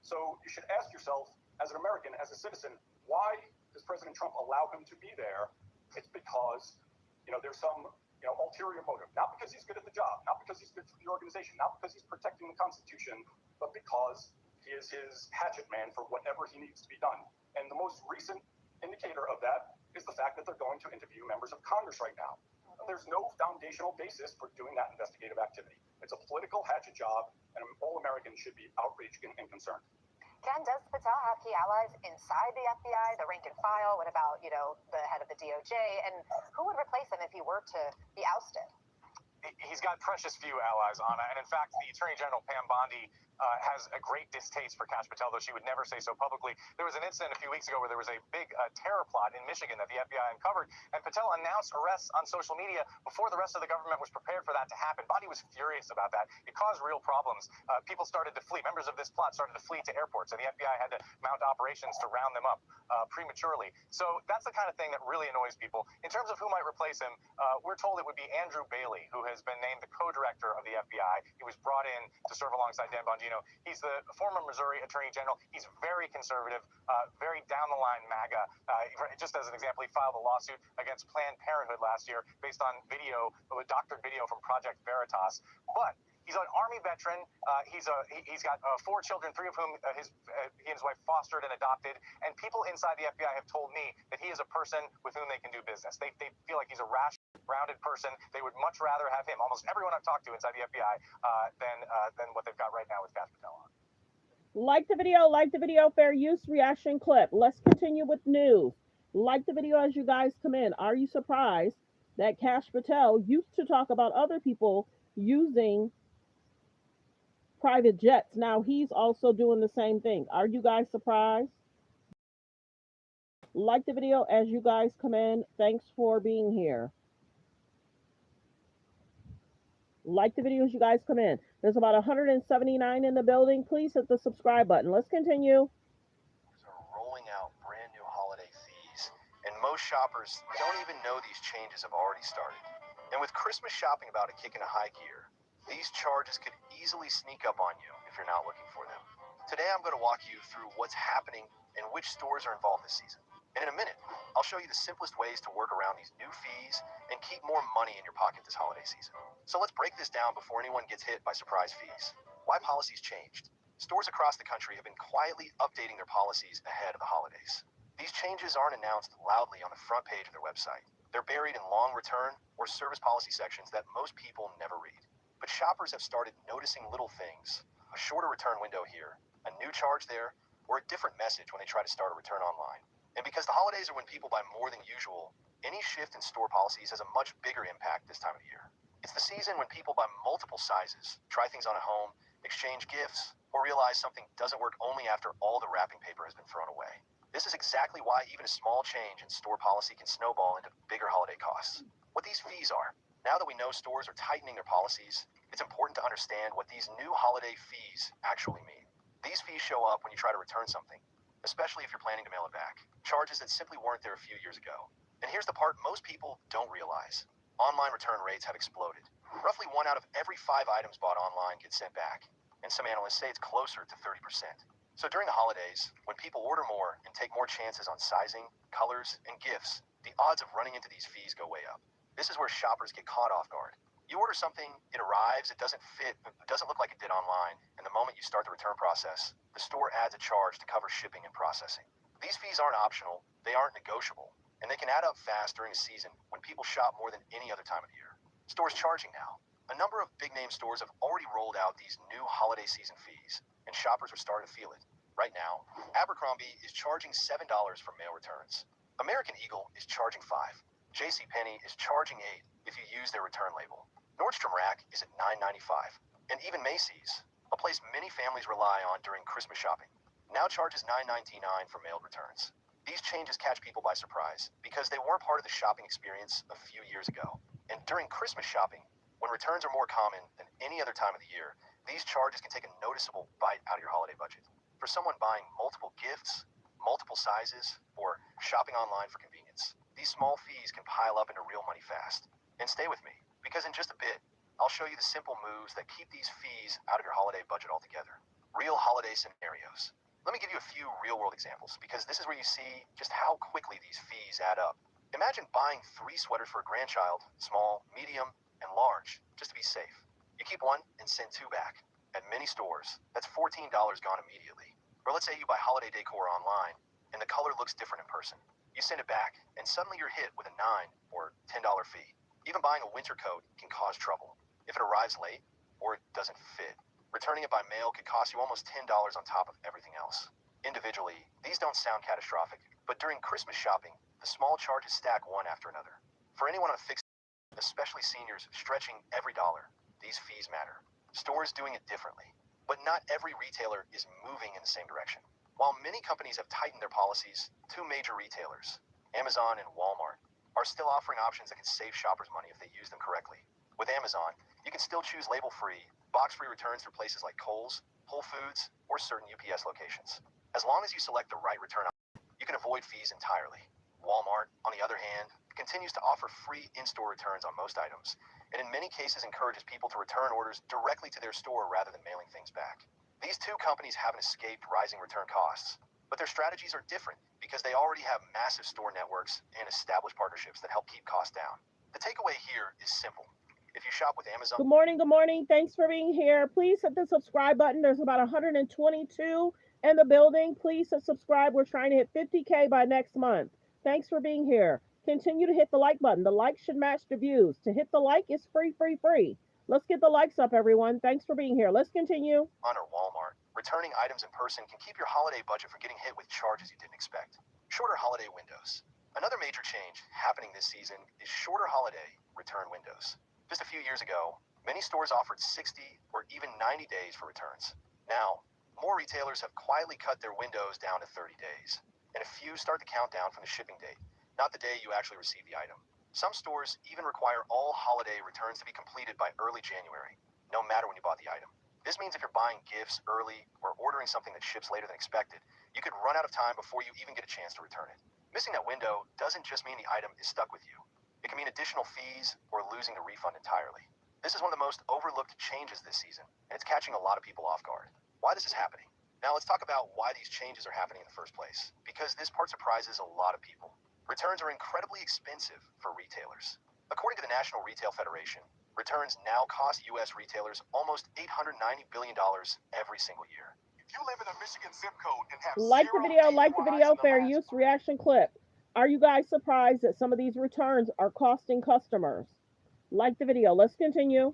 So you should ask yourself, as an American, as a citizen, why does President Trump allow him to be there? It's because, there's some, ulterior motive. Not because he's good at the job, not because he's good for the organization, not because he's protecting the Constitution, but because he is his hatchet man for whatever he needs to be done. And the most recent indicator of that is the fact that they're going to interview members of Congress right now. There's no foundational basis for doing that investigative activity. It's a political hatchet job, and all Americans should be outraged and concerned. Ken, does Patel have key allies inside the FBI, the rank and file? What about, the head of the DOJ? And who would replace him if he were to be ousted? He's got precious few allies, Anna. And in fact, the Attorney General, Pam Bondi, has a great distaste for Kash Patel, though she would never say so publicly. There was an incident a few weeks ago where there was a big terror plot in Michigan that the FBI uncovered, and Patel announced arrests on social media before the rest of the government was prepared for that to happen. Bondi was furious about that. It caused real problems. People started to flee. Members of this plot started to flee to airports, and the FBI had to mount operations to round them up prematurely. So that's the kind of thing that really annoys people. In terms of who might replace him, we're told it would be Andrew Bailey, who has been named the co-director of the FBI. He was brought in to serve alongside Dan Bongino. He's the former Missouri Attorney General. He's very conservative, very down-the-line MAGA. Just as an example, he filed a lawsuit against Planned Parenthood last year based on video, doctored video from Project Veritas. But he's an Army veteran. He's got 4 children, 3 of whom he and his wife fostered and adopted. And people inside the FBI have told me that he is a person with whom they can do business. They feel like he's a rational, rounded person. They would much rather have him, almost everyone I've talked to inside the FBI, than what they've got right now with Kash Patel on. Like the video, fair use reaction clip. Let's continue with news. Like the video as you guys come in. Are you surprised that Kash Patel used to talk about other people using private jets? Now he's also doing the same thing. Are you guys surprised? Like the video as you guys come in. Thanks for being here. Like the video as you guys come in. There's about 179 in the building. Please hit the subscribe button. Let's continue. Are rolling out brand new holiday fees, and most shoppers don't even know these changes have already started. And with Christmas shopping about to kick into high gear, these charges could easily sneak up on you if you're not looking for them. Today I'm going to walk you through what's happening and which stores are involved this season. And in a minute, I'll show you the simplest ways to work around these new fees and keep more money in your pocket this holiday season. So let's break this down before anyone gets hit by surprise fees. Why policies changed? Stores across the country have been quietly updating their policies ahead of the holidays. These changes aren't announced loudly on the front page of their website. They're buried in long return or service policy sections that most people never read. But shoppers have started noticing little things. A shorter return window here, a new charge there, or a different message when they try to start a return online. And because the holidays are when people buy more than usual, any shift in store policies has a much bigger impact this time of the year. It's the season when people buy multiple sizes, try things on a home, exchange gifts, or realize something doesn't work only after all the wrapping paper has been thrown away. This is exactly why even a small change in store policy can snowball into bigger holiday costs. What these fees are. Now that we know stores are tightening their policies, it's important to understand what these new holiday fees actually mean. These fees show up when you try to return something, especially if you're planning to mail it back. Charges that simply weren't there a few years ago. And here's the part most people don't realize. Online return rates have exploded. Roughly 1 out of every 5 items bought online gets sent back. And some analysts say it's closer to 30%. So during the holidays, when people order more and take more chances on sizing, colors, and gifts, the odds of running into these fees go way up. This is where shoppers get caught off guard. You order something, it arrives, it doesn't fit, it doesn't look like it did online, and the moment you start the return process, the store adds a charge to cover shipping and processing. These fees aren't optional, they aren't negotiable, and they can add up fast during a season when people shop more than any other time of the year. Stores charging now. A number of big-name stores have already rolled out these new holiday season fees, and shoppers are starting to feel it. Right now, Abercrombie is charging $7 for mail returns. American Eagle is charging $5. JCPenney is charging $8 if you use their return label. Nordstrom Rack is at $9.95. And even Macy's, a place many families rely on during Christmas shopping, now charges $9.99 for mailed returns. These changes catch people by surprise because they weren't part of the shopping experience a few years ago. And during Christmas shopping, when returns are more common than any other time of the year, these charges can take a noticeable bite out of your holiday budget. For someone buying multiple gifts, multiple sizes, or shopping online for convenience, these small fees can pile up into real money fast. And stay with me, because in just a bit, I'll show you the simple moves that keep these fees out of your holiday budget altogether. Real holiday scenarios. Let me give you a few real-world examples, because this is where you see just how quickly these fees add up. Imagine buying 3 sweaters for a grandchild, small, medium, and large, just to be safe. You keep one and send 2 back. At many stores, that's $14 gone immediately. Or let's say you buy holiday decor online, and the color looks different in person. You send it back, and suddenly you're hit with a $9 or $10 fee. Even buying a winter coat can cause trouble. If it arrives late, or it doesn't fit, returning it by mail could cost you almost $10 on top of everything else. Individually, these don't sound catastrophic, but during Christmas shopping, the small charges stack one after another. For anyone on a fixed, especially seniors stretching every dollar, these fees matter. Stores doing it differently, but not every retailer is moving in the same direction. While many companies have tightened their policies, 2 major retailers, Amazon and Walmart, are still offering options that can save shoppers money if they use them correctly. With Amazon, you can still choose label-free, box-free returns through places like Kohl's, Whole Foods, or certain UPS locations. As long as you select the right return option, you can avoid fees entirely. Walmart, on the other hand, continues to offer free in-store returns on most items, and in many cases encourages people to return orders directly to their store rather than mailing things back. These 2 companies haven't escaped rising return costs, but their strategies are different because they already have massive store networks and established partnerships that help keep costs down. The takeaway here is simple. If you shop with Amazon... Good morning, good morning. Thanks for being here. Please hit the subscribe button. There's about 122 in the building. Please hit subscribe. We're trying to hit 50K by next month. Thanks for being here. Continue to hit the like button. The like should match the views. To hit the like is free, free, free. Let's get the likes up, everyone. Thanks for being here. Let's continue. Or Walmart. Returning items in person can keep your holiday budget from getting hit with charges you didn't expect. Shorter holiday windows. Another major change happening this season is shorter holiday return windows. Just a few years ago, many stores offered 60 or even 90 days for returns. Now, more retailers have quietly cut their windows down to 30 days, and a few start the countdown from the shipping date, not the day you actually receive the item. Some stores even require all holiday returns to be completed by early January, no matter when you bought the item. This means if you're buying gifts early or ordering something that ships later than expected, you could run out of time before you even get a chance to return it. Missing that window doesn't just mean the item is stuck with you. It can mean additional fees or losing the refund entirely. This is one of the most overlooked changes this season, and it's catching a lot of people off guard. Why this is happening? Now let's talk about why these changes are happening in the first place, because this part surprises a lot of people. Returns are incredibly expensive for retailers. According to the National Retail Federation, returns now cost U.S. retailers almost $890 billion every single year. If you live in a Michigan zip code and have Like the video, like the video, fair use, reaction clip. Are you guys surprised that some of these returns are costing customers? Like the video. Let's continue.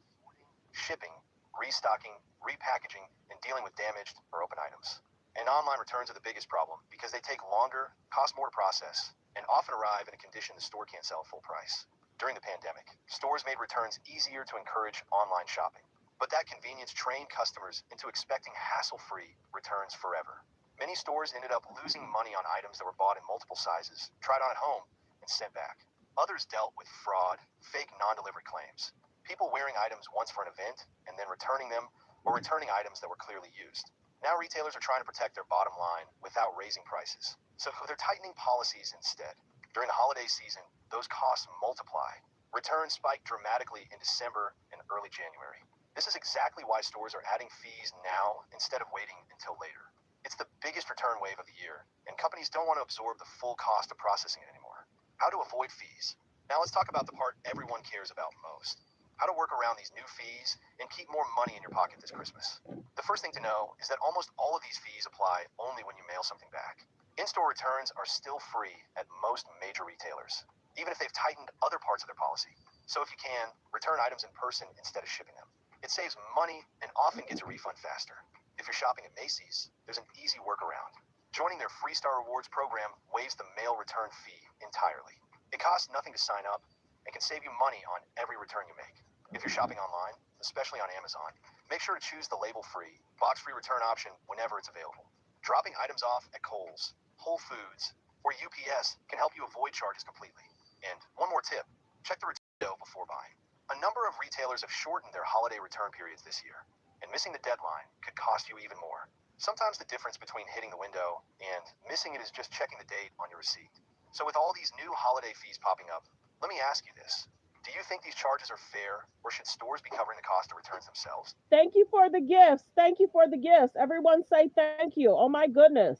Shipping, restocking, repackaging, and dealing with damaged or open items. And online returns are the biggest problem because they take longer, cost more to process, and often arrive in a condition the store can't sell at full price. During the pandemic, stores made returns easier to encourage online shopping. But that convenience trained customers into expecting hassle-free returns forever. Many stores ended up losing money on items that were bought in multiple sizes, tried on at home, and sent back. Others dealt with fraud, fake non-delivery claims, people wearing items once for an event and then returning them, or returning items that were clearly used. Now retailers are trying to protect their bottom line without raising prices. So they're tightening policies instead. During the holiday season, those costs multiply. Returns spike dramatically in December and early January. This is exactly why stores are adding fees now instead of waiting until later. It's the biggest return wave of the year, and companies don't want to absorb the full cost of processing it anymore. How to avoid fees. Now let's talk about the part everyone cares about most. How to work around these new fees and keep more money in your pocket this Christmas. The first thing to know is that almost all of these fees apply only when you mail something back. In-store returns are still free at most major retailers, even if they've tightened other parts of their policy. So if you can, return items in person instead of shipping them. It saves money and often gets a refund faster. If you're shopping at Macy's, there's an easy workaround. Joining their Freestar Rewards program waives the mail return fee entirely. It costs nothing to sign up and can save you money on every return you make. If you're shopping online, especially on Amazon, make sure to choose the label-free, box-free return option whenever it's available. Dropping items off at Kohl's, Whole Foods, or UPS can help you avoid charges completely. And one more tip, check the return window before buying. A number of retailers have shortened their holiday return periods this year, and missing the deadline could cost you even more. Sometimes the difference between hitting the window and missing it is just checking the date on your receipt. So with all these new holiday fees popping up, let me ask you this. Do you think these charges are fair, or should stores be covering the cost of returns themselves? Thank you for the gifts. Thank you for the gifts. Everyone say thank you. Oh my goodness.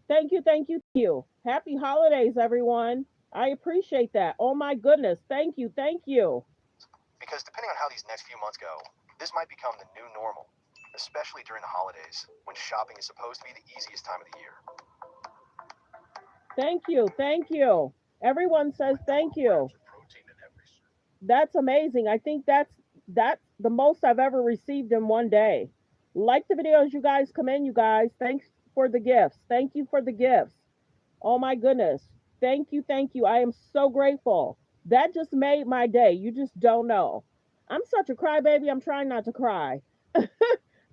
Thank you, thank you, thank you. Happy holidays, everyone. I appreciate that. Oh my goodness. Thank you, thank you. Because depending on how these next few months go, this might become the new normal, especially during the holidays, when shopping is supposed to be the easiest time of the year. Thank you, thank you. Everyone says thank you. That's amazing. I think that's the most I've ever received in one day. Like the video as you guys come in, you guys. Thanks for the gifts. Thank you for the gifts. Oh my goodness. Thank you, thank you. I am so grateful. That just made my day. You just don't know. I'm such a crybaby. I'm trying not to cry.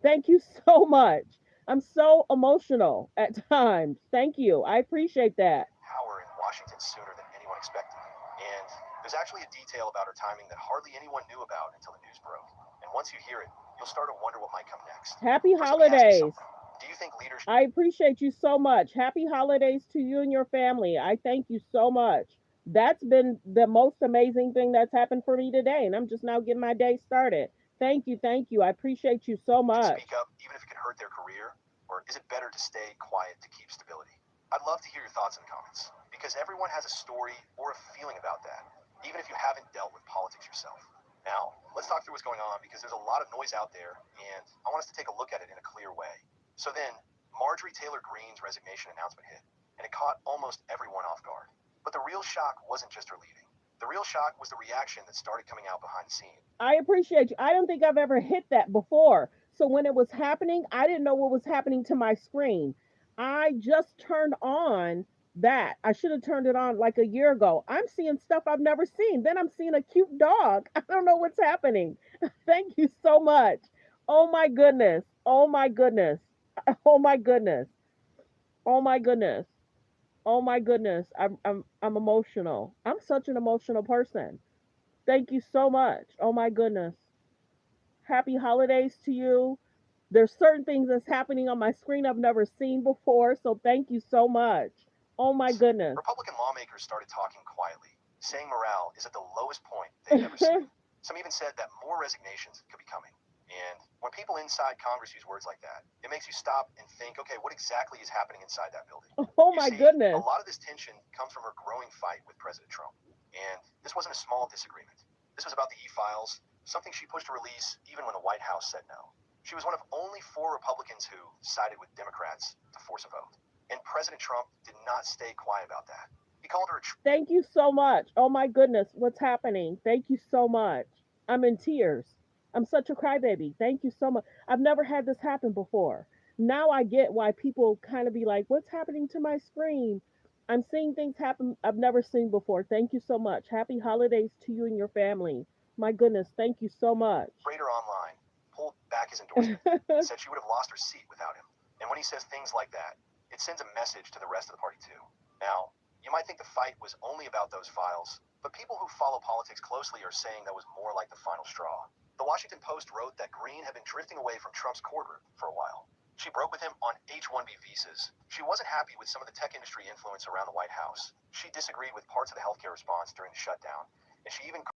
Thank you so much. I'm so emotional at times. Thank you. I appreciate that. Power in Washington sooner than anyone expected. And there's actually a detail about her timing that hardly anyone knew about until the news broke. And once you hear it, you'll start to wonder what might come next. Happy holidays. Do you think leadership... I appreciate you so much. Happy holidays to you and your family. I thank you so much. That's been the most amazing thing that's happened for me today. And I'm just now getting my day started. Thank you. Thank you. I appreciate you so much. Speak up, even if it could hurt their career? Or is it better to stay quiet to keep stability? I'd love to hear your thoughts in the comments, because everyone has a story or a feeling about that, even if you haven't dealt with politics yourself. Now, let's talk through what's going on, because there's a lot of noise out there, and I want us to take a look at it in a clear way. So then, Marjorie Taylor Greene's resignation announcement hit, and it caught almost everyone off guard. But the real shock wasn't just her leaving. The real shock was the reaction that started coming out behind the scenes. I appreciate you. I don't think I've ever hit that before. So when it was happening, I didn't know what was happening to my screen. I just turned on that. I should have turned it on like a year ago. I'm seeing stuff I've never seen. Then I'm seeing a cute dog. I don't know what's happening. Thank you so much. Oh my goodness. Oh my goodness. Oh my goodness. Oh my goodness. Oh my goodness. I'm emotional. I'm such an emotional person. Thank you so much. Oh my goodness. Happy holidays to you. There's certain things that's happening on my screen I've never seen before, so thank you so much. Oh my goodness. Republican lawmakers started talking quietly, saying morale is at the lowest point they've ever seen. Some even said that more resignations could be coming. And when people inside Congress use words like that, it makes you stop and think, okay, what exactly is happening inside that building? Oh You my see, a goodness. lot of this tension comes from her growing fight with President Trump. And this wasn't a small disagreement. This was about the e-files, something she pushed to release even when the White House said no. She was one of only 4 Republicans who sided with Democrats to force a vote. And President Trump did not stay quiet about that. He called her a Thank you so much. Oh my goodness. What's happening? Thank you so much. I'm in tears. I'm such a crybaby. Thank you so much. I've never had this happen before. Now I get why people kind of be like, what's happening to my screen? I'm seeing things happen I've never seen before. Thank you so much. Happy holidays to you and your family. My goodness. Thank you so much. Raider Online pulled back his endorsement and said she would have lost her seat without him. And when he says things like that, it sends a message to the rest of the party too. Now, you might think the fight was only about those files, but people who follow politics closely are saying that was more like the final straw. The Washington Post wrote that Green had been drifting away from Trump's courtroom for a while. She broke with him on H-1B visas. She wasn't happy with some of the tech industry influence around the White House. She disagreed with parts of the healthcare response during the shutdown, and she even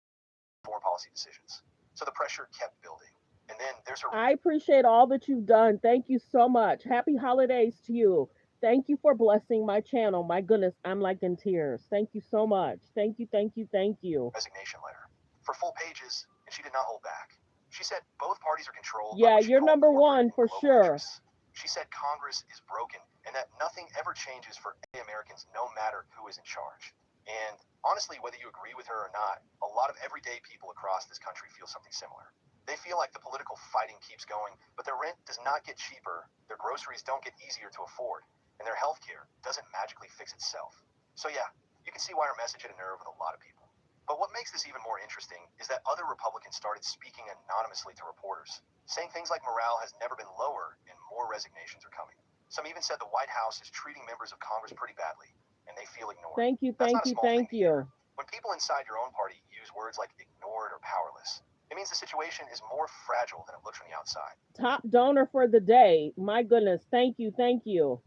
foreign policy decisions. So the pressure kept building. And then there's her. I appreciate all that you've done. Thank you so much. Happy holidays to you. Thank you for blessing my channel. My goodness, I'm like in tears. Thank you so much. Thank you, thank you, thank you. Resignation letter for full pages, and she did not hold back. She said both parties are controlled by Yeah, what she you're called number corporate one and for global sure. interests. She said Congress is broken and that nothing ever changes for Americans no matter who is in charge. And honestly, whether you agree with her or not, a lot of everyday people across this country feel something similar. They feel like the political fighting keeps going, but their rent does not get cheaper, their groceries don't get easier to afford, and their health care doesn't magically fix itself. So yeah, you can see why her message hit a nerve with a lot of people. But what makes this even more interesting is that other Republicans started speaking anonymously to reporters, saying things like morale has never been lower and more resignations are coming. Some even said the White House is treating members of Congress pretty badly, and they feel ignored. Thank you, That's thank not a you, small thing thank to hear. you. When people inside your own party use words like ignored or powerless, it means the situation is more fragile than it looks from the outside. Top donor for the day. My goodness, thank you, thank you.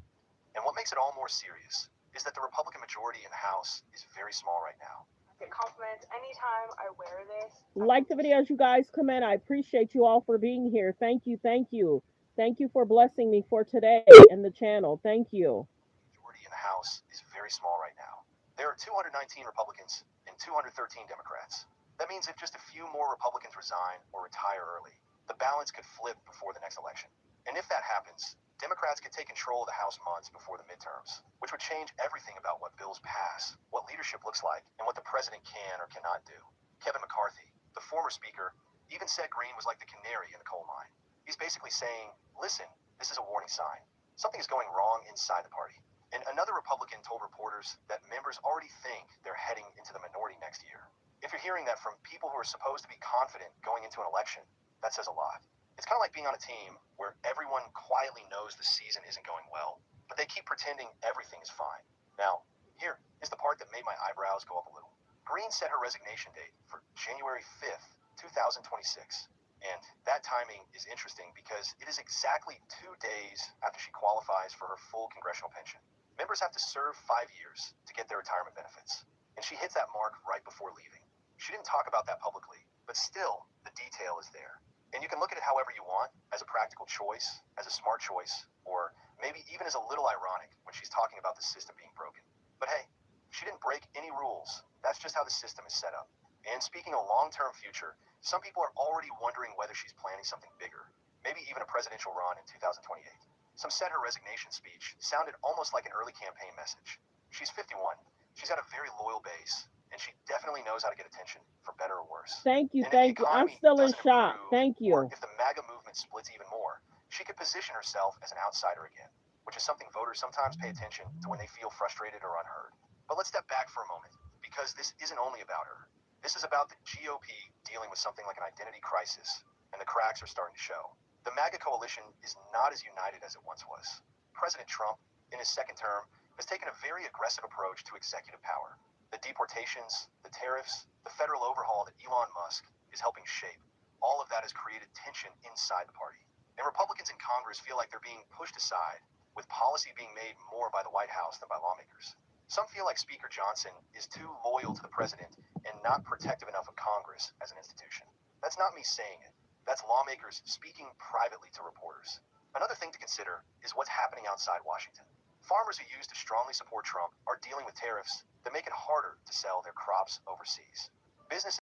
And what makes it all more serious is that the Republican majority in the House is very small right now. Get compliments anytime I wear this. Like the video as you guys come in. I appreciate you all for being here. Thank you, thank you. Thank you for blessing me for today and the channel. Thank you. Majority in the House is very small right now. There are 219 Republicans and 213 Democrats. That means if just a few more Republicans resign or retire early, the balance could flip before the next election. And if that happens, Democrats could take control of the House months before the midterms, which would change everything about what bills pass, what leadership looks like, and what the president can or cannot do. Kevin McCarthy, the former speaker, even said Green was like the canary in the coal mine. He's basically saying, listen, this is a warning sign. Something is going wrong inside the party. And another Republican told reporters that members already think they're heading into the minority next year. If you're hearing that from people who are supposed to be confident going into an election, that says a lot. It's kind of like being on a team where everyone quietly knows the season isn't going well, but they keep pretending everything is fine. Now, here is the part that made my eyebrows go up a little. Green set her resignation date for January 5th, 2026. And that timing is interesting because it is exactly 2 days after she qualifies for her full congressional pension. Members have to serve 5 years to get their retirement benefits, and she hits that mark right before leaving. She didn't talk about that publicly, but still, the detail is there. And you can look at it however you want, as a practical choice, as a smart choice, or maybe even as a little ironic when she's talking about the system being broken. But hey, she didn't break any rules. That's just how the system is set up. And speaking of long-term future, some people are already wondering whether she's planning something bigger, maybe even a presidential run in 2028. Some said her resignation speech sounded almost like an early campaign message. She's 51. She's got a very loyal base, and she definitely knows how to get attention, for better or worse. Thank you, And thank you. I'm still in shock. Thank or you. if the MAGA movement splits even more, she could position herself as an outsider again, which is something voters sometimes pay attention to when they feel frustrated or unheard. But let's step back for a moment, because this isn't only about her. This is about the GOP dealing with something like an identity crisis, and the cracks are starting to show. The MAGA coalition is not as united as it once was. President Trump, in his second term, has taken a very aggressive approach to executive power. The deportations, the tariffs, the federal overhaul that Elon Musk is helping shape, all of that has created tension inside the party. And Republicans in Congress feel like they're being pushed aside, with policy being made more by the White House than by lawmakers. Some feel like Speaker Johnson is too loyal to the president and not protective enough of Congress as an institution. That's not me saying it. That's lawmakers speaking privately to reporters. Another thing to consider is what's happening outside Washington. Farmers who used to strongly support Trump are dealing with tariffs that make it harder to sell their crops overseas. Business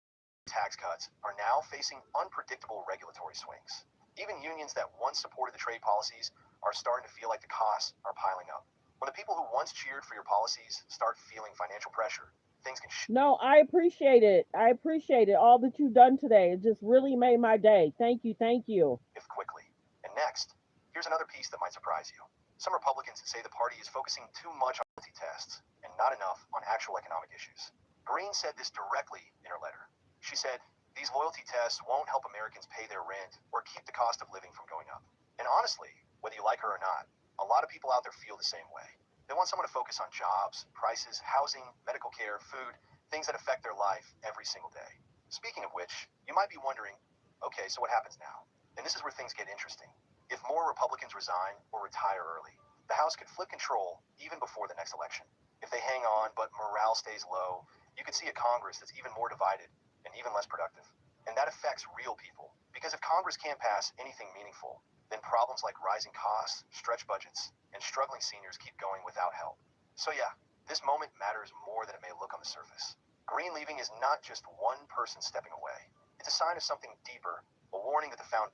tax cuts are now facing unpredictable regulatory swings. Even unions that once supported the trade policies are starting to feel like the costs are piling up. When the people who once cheered for your policies start feeling financial pressure, things can No, I appreciate it. I appreciate it. All that you've done today. It just really made my day. Thank you. Thank you. shift quickly. And next, here's another piece that might surprise you. Some Republicans say the party is focusing too much on loyalty tests and not enough on actual economic issues. Green said this directly in her letter. She said, these loyalty tests won't help Americans pay their rent or keep the cost of living from going up. And honestly, whether you like her or not, a lot of people out there feel the same way. They want someone to focus on jobs, prices, housing, medical care, food, things that affect their life every single day. Speaking of which, you might be wondering, okay, so what happens now? And this is where things get interesting. If more Republicans resign or retire early, the House could flip control even before the next election. If they hang on but morale stays low, you could see a Congress that's even more divided and even less productive. And that affects real people, because if Congress can't pass anything meaningful, then problems like rising costs, stretched budgets, and struggling seniors keep going without help. So yeah, this moment matters more than it may look on the surface. Green leaving is not just one person stepping away. It's a sign of something deeper, a warning that the found.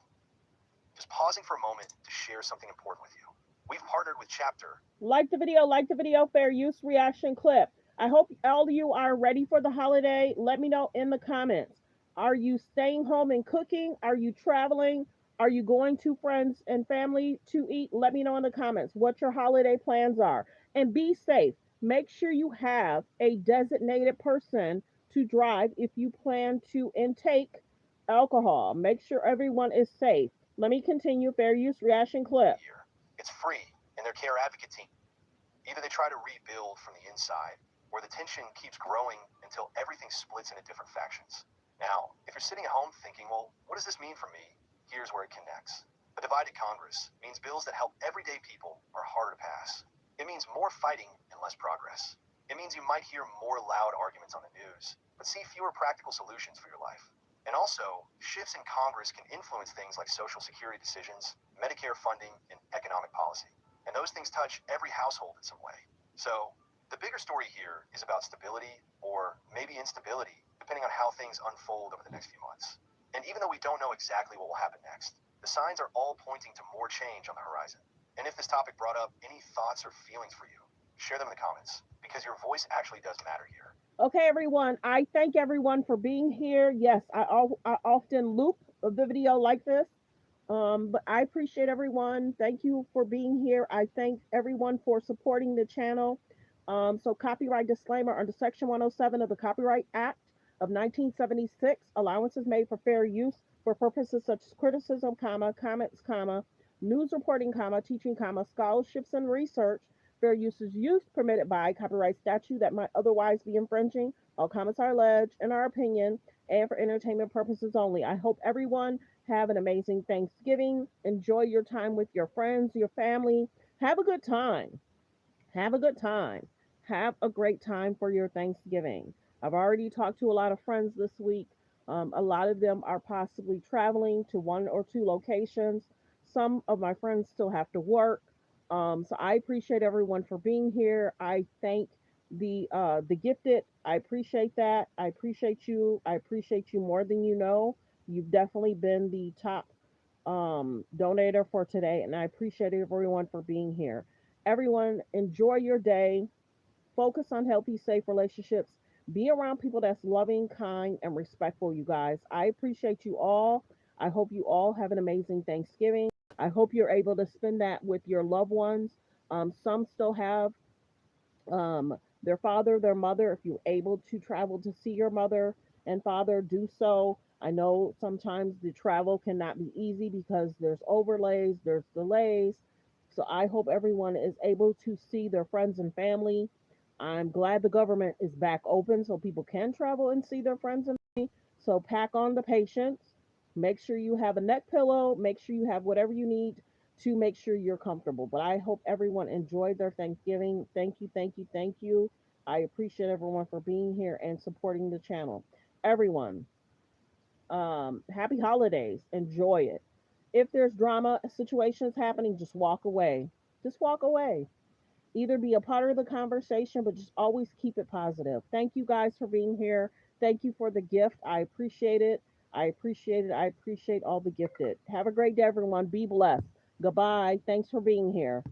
Just pausing for a moment to share something important with you. We've partnered with Chapter. Like the video, fair use reaction clip. I hope all of you are ready for the holiday. Let me know in the comments. Are you staying home and cooking? Are you traveling? Are you going to friends and family to eat? Let me know in the comments what your holiday plans are. And be safe. Make sure you have a designated person to drive if you plan to intake alcohol. Make sure everyone is safe. Let me continue. Fair use reaction clip. It's free, and their care advocate team. Either they try to rebuild from the inside, or the tension keeps growing until everything splits into different factions. Now, if you're sitting at home thinking, well, what does this mean for me? Here's where it connects. A divided Congress means bills that help everyday people are harder to pass. It means more fighting and less progress. It means you might hear more loud arguments on the news, but see fewer practical solutions for your life. And also, shifts in Congress can influence things like Social Security decisions, Medicare funding, and economic policy. And those things touch every household in some way. So, the bigger story here is about stability, or maybe instability, depending on how things unfold over the next few months. And even though we don't know exactly what will happen next, the signs are all pointing to more change on the horizon. And if this topic brought up any thoughts or feelings for you, share them in the comments, because your voice actually does matter here. Okay, everyone, I thank everyone for being here. Yes, I often loop the video like this, but I appreciate everyone. Thank you for being here. I thank everyone for supporting the channel. So copyright disclaimer under Section 107 of the Copyright Act of 1976, allowances made for fair use for purposes such as criticism, comments, news reporting, teaching, scholarships and research. Fair use is use permitted by copyright statute that might otherwise be infringing. All comments are alleged in our opinion and for entertainment purposes only. I hope everyone have an amazing Thanksgiving. Enjoy your time with your friends, your family. Have a good time. Have a good time. Have a great time for your Thanksgiving. I've already talked to a lot of friends this week. A lot of them are possibly traveling to one or two locations. Some of my friends still have to work. So I appreciate everyone for being here. I thank the gifted. I appreciate that. I appreciate you. I appreciate you more than you know. You've definitely been the top donator for today, and I appreciate everyone for being here. Everyone, enjoy your day. Focus on healthy, safe relationships. Be around people that's loving, kind, and respectful, you guys. I appreciate you all. I hope you all have an amazing Thanksgiving. I hope you're able to spend that with your loved ones. Some still have their father, their mother. If you're able to travel to see your mother and father, do so. I know sometimes the travel cannot be easy because there's overlays, there's delays. So I hope everyone is able to see their friends and family. I'm glad the government is back open so people can travel and see their friends and family. So pack on the patience. Make sure you have a neck pillow. Make sure you have whatever you need to make sure you're comfortable. But I hope everyone enjoyed their Thanksgiving. Thank you, thank you, thank you. I appreciate everyone for being here and supporting the channel. Everyone, happy holidays. Enjoy it. If there's drama situations happening, just walk away. Just walk away. Either be a part of the conversation, but just always keep it positive. Thank you guys for being here. Thank you for the gift. I appreciate it. I appreciate it. I appreciate all the gifted. Have a great day, everyone. Be blessed. Goodbye. Thanks for being here.